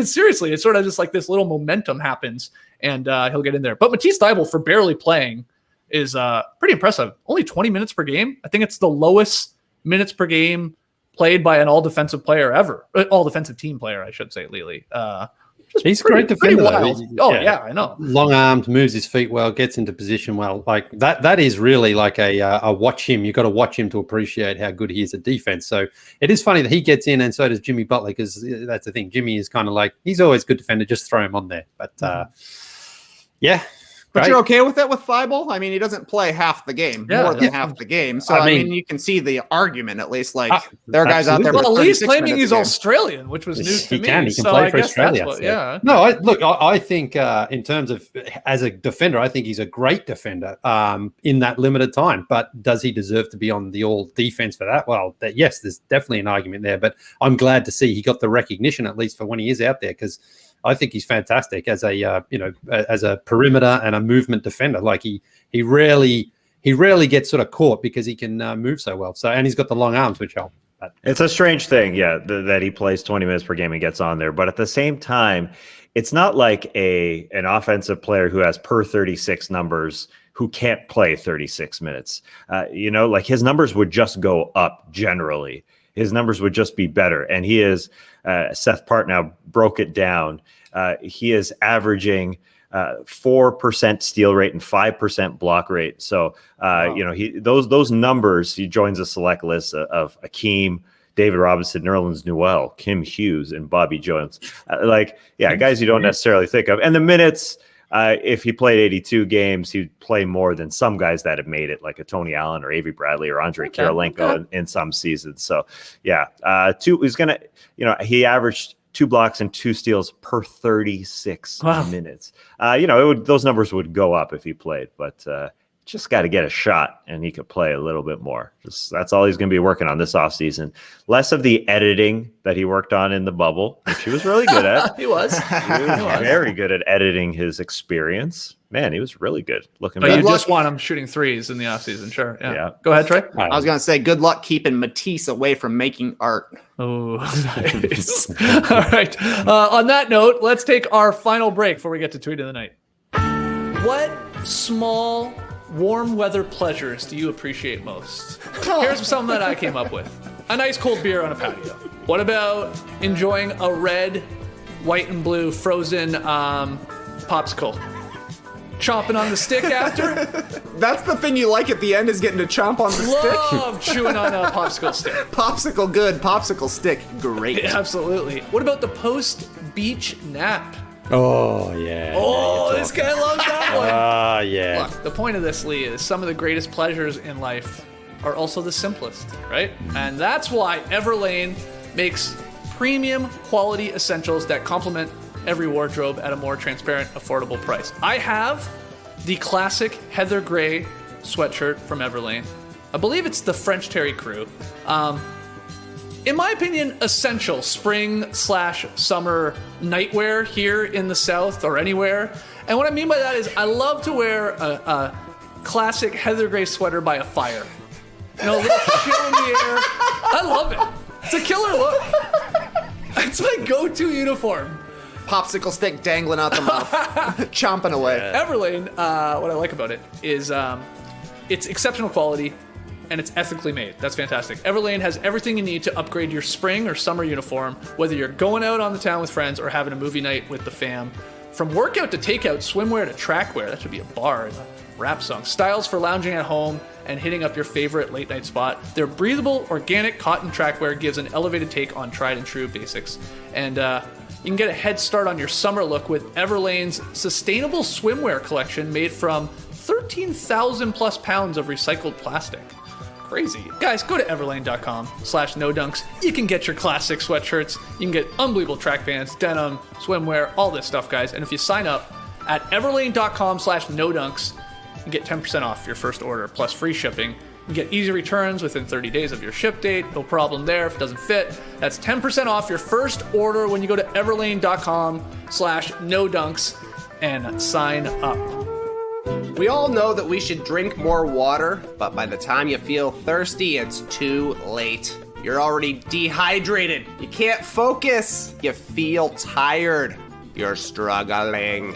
Seriously, it's sort of just like this little momentum happens, and he'll get in there. But Matisse Thybulle, for barely playing, is pretty impressive. Only 20 minutes per game. I think it's the lowest minutes per game played by an all-defensive player ever. All-defensive team player, I should say, Lely. He's a great defender, though. I know. Long armed, moves his feet well, gets into position well. Like that is really like a watch him. You've got to watch him to appreciate how good he is at defense. So it is funny that he gets in, and so does Jimmy Butler, because that's the thing. Jimmy is kind of like, he's always a good defender. Just throw him on there. But yeah. But Right. you're okay with it with Thybulle? I mean, he doesn't play half the game, more than half the game. So, I mean, you can see the argument, at least. There are guys out there. Well, at least claiming he's game. Australian, which was news to me. He can play for Australia. No, I think in terms of as a defender, I think he's a great defender in that limited time. But does he deserve to be on the all defense for that? Well, yes, there's definitely an argument there. But I'm glad to see he got the recognition, at least for when he is out there, because I think he's fantastic as a perimeter and a movement defender. Like he rarely gets sort of caught because he can move so well. So, and he's got the long arms, which help. It's a strange thing, that he plays 20 minutes per game and gets on there. But at the same time, it's not like an offensive player who has per 36 numbers who can't play 36 minutes. His numbers would just go up generally. His numbers would just be better. And he is, Seth Partnow broke it down. He is averaging 4% steal rate and 5% block rate. So, those numbers, he joins a select list of Akeem, David Robinson, Nerlens Noel, Kim Hughes, and Bobby Jones. Guys you don't necessarily think of. And the minutes, if he played 82 games, he'd play more than some guys that have made it, like a Tony Allen or Avery Bradley or Andre Kirilenko in some seasons. So, he averaged 2 blocks and 2 steals per 36 minutes. Those numbers would go up if he played, but just got to get a shot and he could play a little bit more. That's all he's going to be working on this offseason. Less of the editing that he worked on in the bubble, which he was really good at. He was very good at editing his experience. Man, he was really good looking. But you just want him shooting threes in the offseason, sure. Yeah. Go ahead, Trey. I was going to say, good luck keeping Matisse away from making art. Oh, nice. All right. On that note, let's take our final break before we get to Tweet of the Night. What small warm weather pleasures do you appreciate most? Here's something that I came up with. A nice cold beer on a patio. What about enjoying a red, white, and blue frozen popsicle? Chomping on the stick after? That's the thing you like at the end, is getting to chomp on the stick? Love chewing on a popsicle stick. Popsicle good, popsicle stick great. Yeah, absolutely. What about the post-beach nap? Oh, yeah. Oh, this guy loves that one. Yeah. Look, the point of this, Lee, is some of the greatest pleasures in life are also the simplest, right? And that's why Everlane makes premium quality essentials that complement every wardrobe at a more transparent, affordable price. I have the classic heather gray sweatshirt from Everlane. I believe it's the French Terry Crew. in my opinion, essential spring/summer nightwear here in the South or anywhere. And what I mean by that is I love to wear a classic heather gray sweater by a fire. You know, a little chill in the air. I love it. It's a killer look. It's my go-to uniform. Popsicle stick dangling out the mouth, chomping away. Everlane, what I like about it is it's exceptional quality and it's ethically made. That's fantastic. Everlane has everything you need to upgrade your spring or summer uniform, whether you're going out on the town with friends or having a movie night with the fam. From workout to takeout, swimwear to trackwear, that should be a bar in a rap song. Styles for lounging at home and hitting up your favorite late night spot. Their breathable, organic cotton trackwear gives an elevated take on tried and true basics. And you can get a head start on your summer look with Everlane's sustainable swimwear collection made from 13,000 plus pounds of recycled plastic. Crazy. Guys, go to everlane.com/nodunks. You can get your classic sweatshirts. You can get unbelievable track pants, denim, swimwear, all this stuff, guys. And if you sign up at everlane.com/nodunks, you get 10% off your first order plus free shipping. You get easy returns within 30 days of your ship date. No problem there if it doesn't fit. That's 10% off your first order when you go to everlane.com/nodunks and sign up. We all know that we should drink more water, but by the time you feel thirsty, it's too late. You're already dehydrated. You can't focus. You feel tired. You're struggling.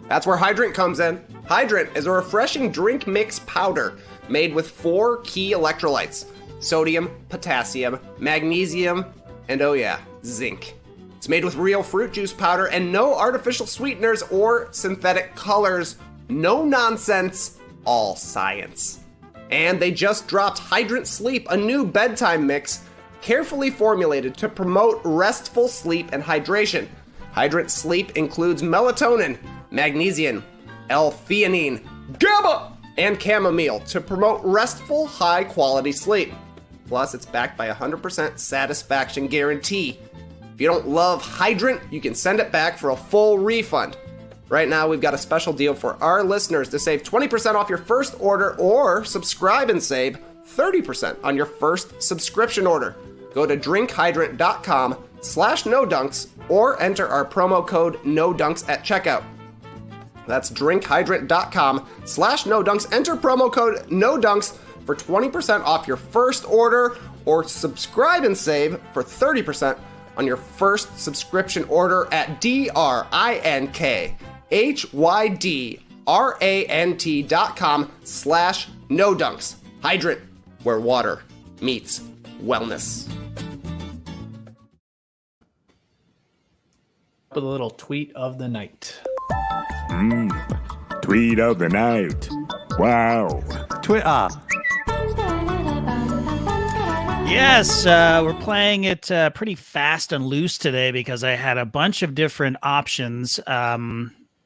That's where Hydrant comes in. Hydrant is a refreshing drink mix powder made with 4 key electrolytes: sodium, potassium, magnesium, and oh yeah, zinc. It's made with real fruit juice powder and no artificial sweeteners or synthetic colors. No nonsense, all science. And they just dropped Hydrant Sleep, a new bedtime mix carefully formulated to promote restful sleep and hydration. Hydrant Sleep includes melatonin, magnesium, L-theanine, GABA, and chamomile to promote restful, high-quality sleep. Plus, it's backed by a 100% satisfaction guarantee. If you don't love Hydrant, you can send it back for a full refund. Right now, we've got a special deal for our listeners to save 20% off your first order or subscribe and save 30% on your first subscription order. Go to drinkhydrant.com/nodunks or enter our promo code NODUNKS at checkout. That's drinkhydrant.com/nodunks. Enter promo code NODUNKS for 20% off your first order or subscribe and save for 30% on your first subscription order at drinkhydrant.com/nodunks. Hydrant, where water meets wellness. With a little tweet of the night. Tweet of the night. Wow. Twitter. Yes, we're playing it pretty fast and loose today because I had a bunch of different options,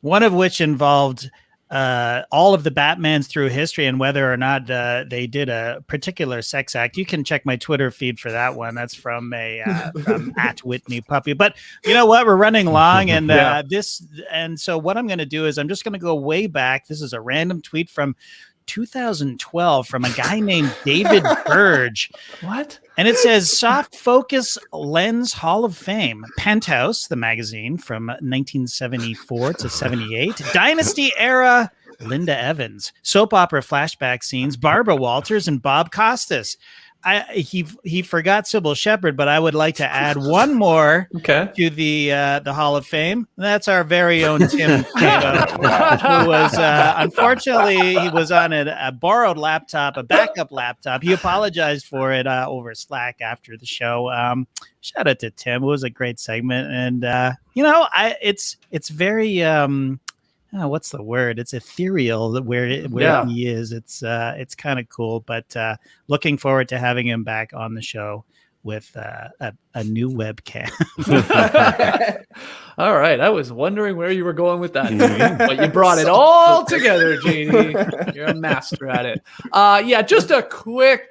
one of which involved all of the Batmans through history and whether or not they did a particular sex act. You can check my Twitter feed for that one. That's from from at Whitney Puppy. But you know what? We're running long, and so what I'm going to do is I'm just going to go way back. This is a random tweet from 2012 from a guy named David Burge. What? And it says Soft Focus Lens Hall of Fame, Penthouse, the magazine from 1974 to 78, Dynasty era, Linda Evans, soap opera flashback scenes, Barbara Walters and Bob Costas. He forgot Sybil Shepherd, but I would like to add one more to the Hall of Fame. That's our very own Tim Cato, who was unfortunately he was on a borrowed laptop, a backup laptop. He apologized for it over Slack after the show. Shout out to Tim. It was a great segment, and it's very what's the word? It's ethereal where he is. It's kind of cool, but looking forward to having him back on the show with a new webcam. All right. I was wondering where you were going with that, but you brought it all together, Janie. You're a master at it. Just a quick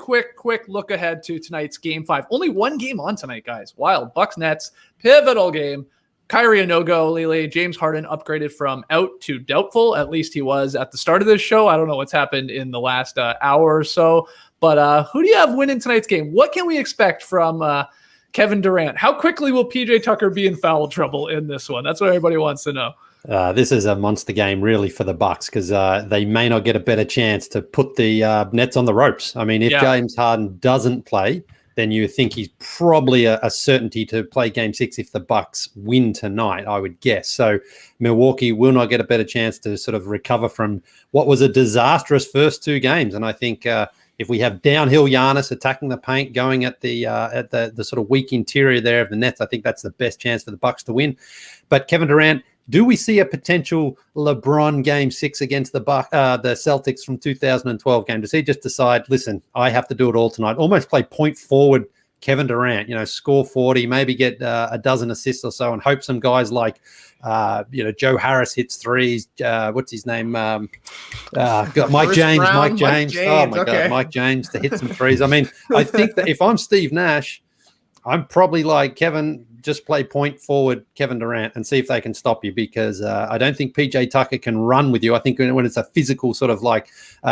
look ahead to tonight's Game 5. Only one game on tonight, guys. Wild. Bucks Nets, pivotal game. Kyrie a no-go, Lele. James Harden upgraded from out to doubtful. At least he was at the start of this show. I don't know what's happened in the last hour or so. But who do you have winning tonight's game? What can we expect from Kevin Durant. How quickly will PJ Tucker be in foul trouble in this one? That's what everybody wants to know. This is a monster game, really, for the Bucks because they may not get a better chance to put the Nets on the ropes. I mean, if James Harden doesn't play, then you think he's probably a certainty to play Game 6 if the Bucks win tonight, I would guess. So Milwaukee will not get a better chance to sort of recover from what was a disastrous first 2 games. And I think if we have downhill Giannis attacking the paint, going at the sort of weak interior there of the Nets, I think that's the best chance for the Bucks to win. But Kevin Durant, do we see a potential LeBron Game 6 against the Celtics from 2012 game? Does he just decide, listen, I have to do it all tonight? Almost play point forward Kevin Durant, score 40, maybe get a dozen assists or so and hope some guys like, Joe Harris hits threes. What's his name? Mike James. Oh, my God, Mike James to hit some threes. I mean, I think that if I'm Steve Nash, I'm probably like, Kevin, just play point forward Kevin Durant and see if they can stop you because I don't think PJ Tucker can run with you. I think when it's a physical sort of like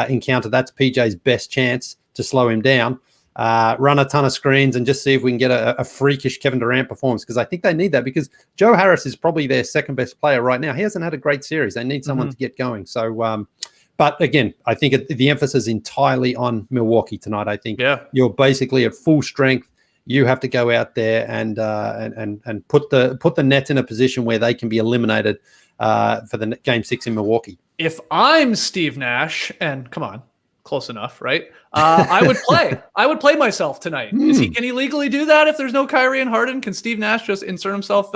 encounter, that's PJ's best chance to slow him down. Run a ton of screens and just see if we can get a freakish Kevin Durant performance because I think they need that because Joe Harris is probably their second best player right now. He hasn't had a great series. They need someone to get going. So, but again, I think the emphasis is entirely on Milwaukee tonight. I think you're basically at full strength. You have to go out there and put the Nets in a position where they can be eliminated for the Game 6 in Milwaukee. If I'm Steve Nash, and come on, close enough, right? I would play. I would play myself tonight. Can he legally do that if there's no Kyrie and Harden? Can Steve Nash just insert himself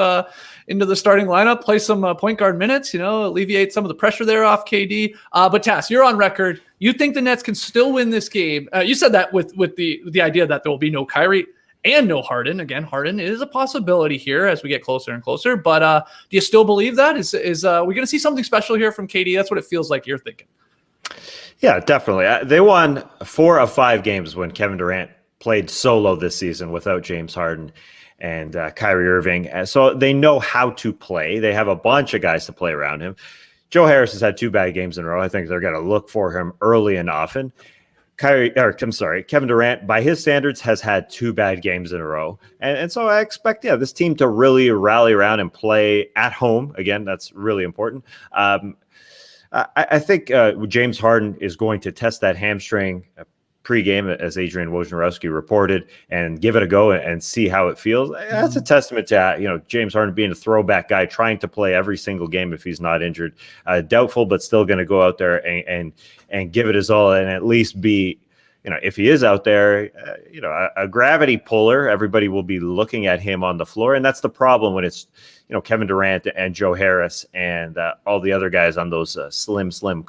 into the starting lineup, play some point guard minutes, alleviate some of the pressure there off KD? But Tass, you're on record. You think the Nets can still win this game? You said that with the idea that there will be no Kyrie and no Harden. Again, Harden is a possibility here as we get closer and closer. But do you still believe that? Is we going to see something special here from KD? That's what it feels like you're thinking. Yeah, definitely. They won 4 of 5 games when Kevin Durant played solo this season without James Harden and Kyrie Irving. So they know how to play. They have a bunch of guys to play around him. Joe Harris has had 2 bad games in a row. I think they're going to look for him early and often. Kevin Durant, by his standards, has had 2 bad games in a row. And so I expect, this team to really rally around and play at home. Again, that's really important. I think James Harden is going to test that hamstring pregame, as Adrian Wojnarowski reported, and give it a go and see how it feels. That's a testament to James Harden being a throwback guy, trying to play every single game if he's not injured. Doubtful, but still going to go out there and give it his all, and at least be, if he is out there, a gravity puller. Everybody will be looking at him on the floor, and that's the problem when it's Kevin Durant and Joe Harris and all the other guys on those slim the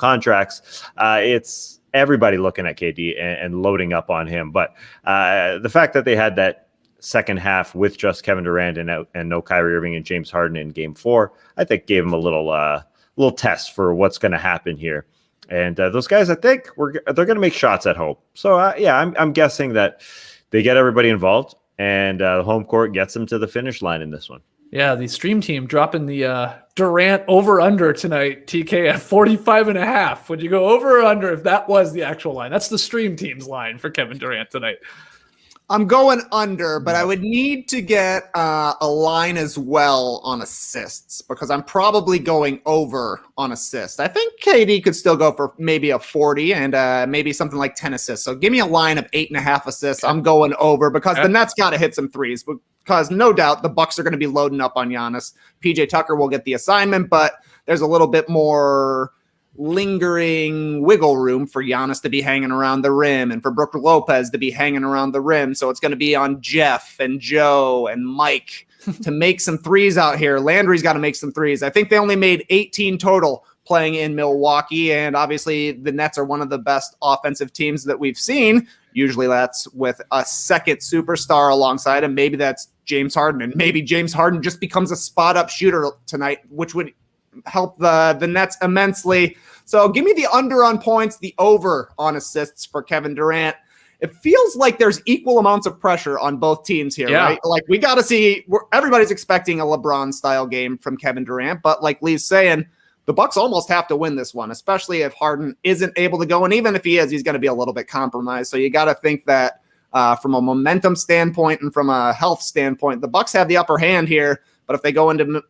fact that they had that second half with just Kevin Durant and no Kyrie Irving and James Harden in Game 4, I think gave them a little test for what's going to happen here. And those guys, I think they're going to make shots at home. So I'm guessing that they get everybody involved and the home court gets them to the finish line in this one. Yeah, the stream team dropping the Durant over-under tonight, TK, at 45.5. Would you go over or under if that was the actual line? That's the stream team's line for Kevin Durant tonight. I'm going under, but I would need to get a line as well on assists because I'm probably going over on assists. I think KD could still go for maybe a 40 and maybe something like 10 assists. So give me a line of 8.5 assists. I'm going over because the Nets got to hit some threes because no doubt the Bucks are going to be loading up on Giannis. PJ Tucker will get the assignment, but there's a little bit more lingering wiggle room for Giannis to be hanging around the rim and for Brook Lopez to be hanging around the rim. So it's going to be on Jeff and Joe and Mike to make some threes out here. Landry's got to make some threes. I think they only made 18 total playing in Milwaukee. And obviously the Nets are one of the best offensive teams that we've seen. Usually that's with a second superstar alongside him. Maybe that's James Harden, and maybe James Harden just becomes a spot up shooter tonight, which would help the Nets immensely. So give me the under on points, the over on assists for Kevin Durant. It feels like there's equal amounts of pressure on both teams here, right? Like we got to see, everybody's expecting a LeBron style game from Kevin Durant, but like Lee's saying, the Bucks almost have to win this one, especially if Harden isn't able to go. And even if he is, he's going to be a little bit compromised. So you got to think that from a momentum standpoint and from a health standpoint. The Bucks have the upper hand here, but if they go into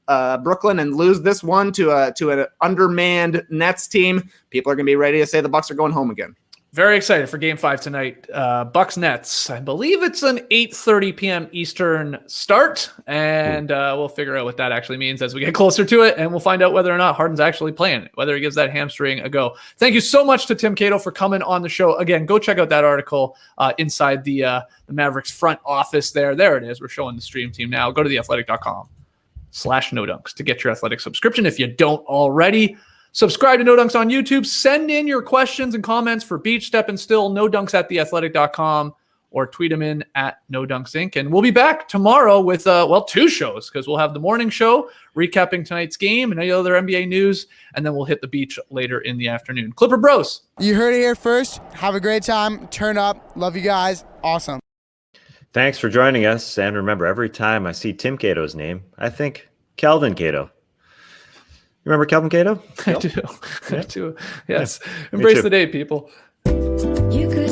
Brooklyn and lose this one to an undermanned Nets team, people are going to be ready to say the Bucks are going home again. Very excited for Game 5 tonight. Bucks Nets. I believe it's an 8:30 p.m. Eastern start, and we'll figure out what that actually means as we get closer to it, and we'll find out whether or not Harden's actually playing, whether he gives that hamstring a go. Thank you so much to Tim Cato for coming on the show. Again, go check out that article inside the Mavericks front office there. There it is. We're showing the stream team now. Go to theathletic.com/NoDunks to get your Athletic subscription if you don't already. Subscribe to No Dunks on YouTube. Send in your questions and comments for Beach, Step, and Still. NoDunks@theathletic.com or tweet them in at NoDunksInc. And we'll be back tomorrow with, 2 shows because we'll have the morning show recapping tonight's game and any other NBA news. And then we'll hit the beach later in the afternoon. Clipper Bros. You heard it here first. Have a great time. Turn up. Love you guys. Awesome. Thanks for joining us. And remember, every time I see Tim Cato's name, I think Kelvin Cato. Remember Kelvin Cato? I do. Yes. Embrace the day, people. You could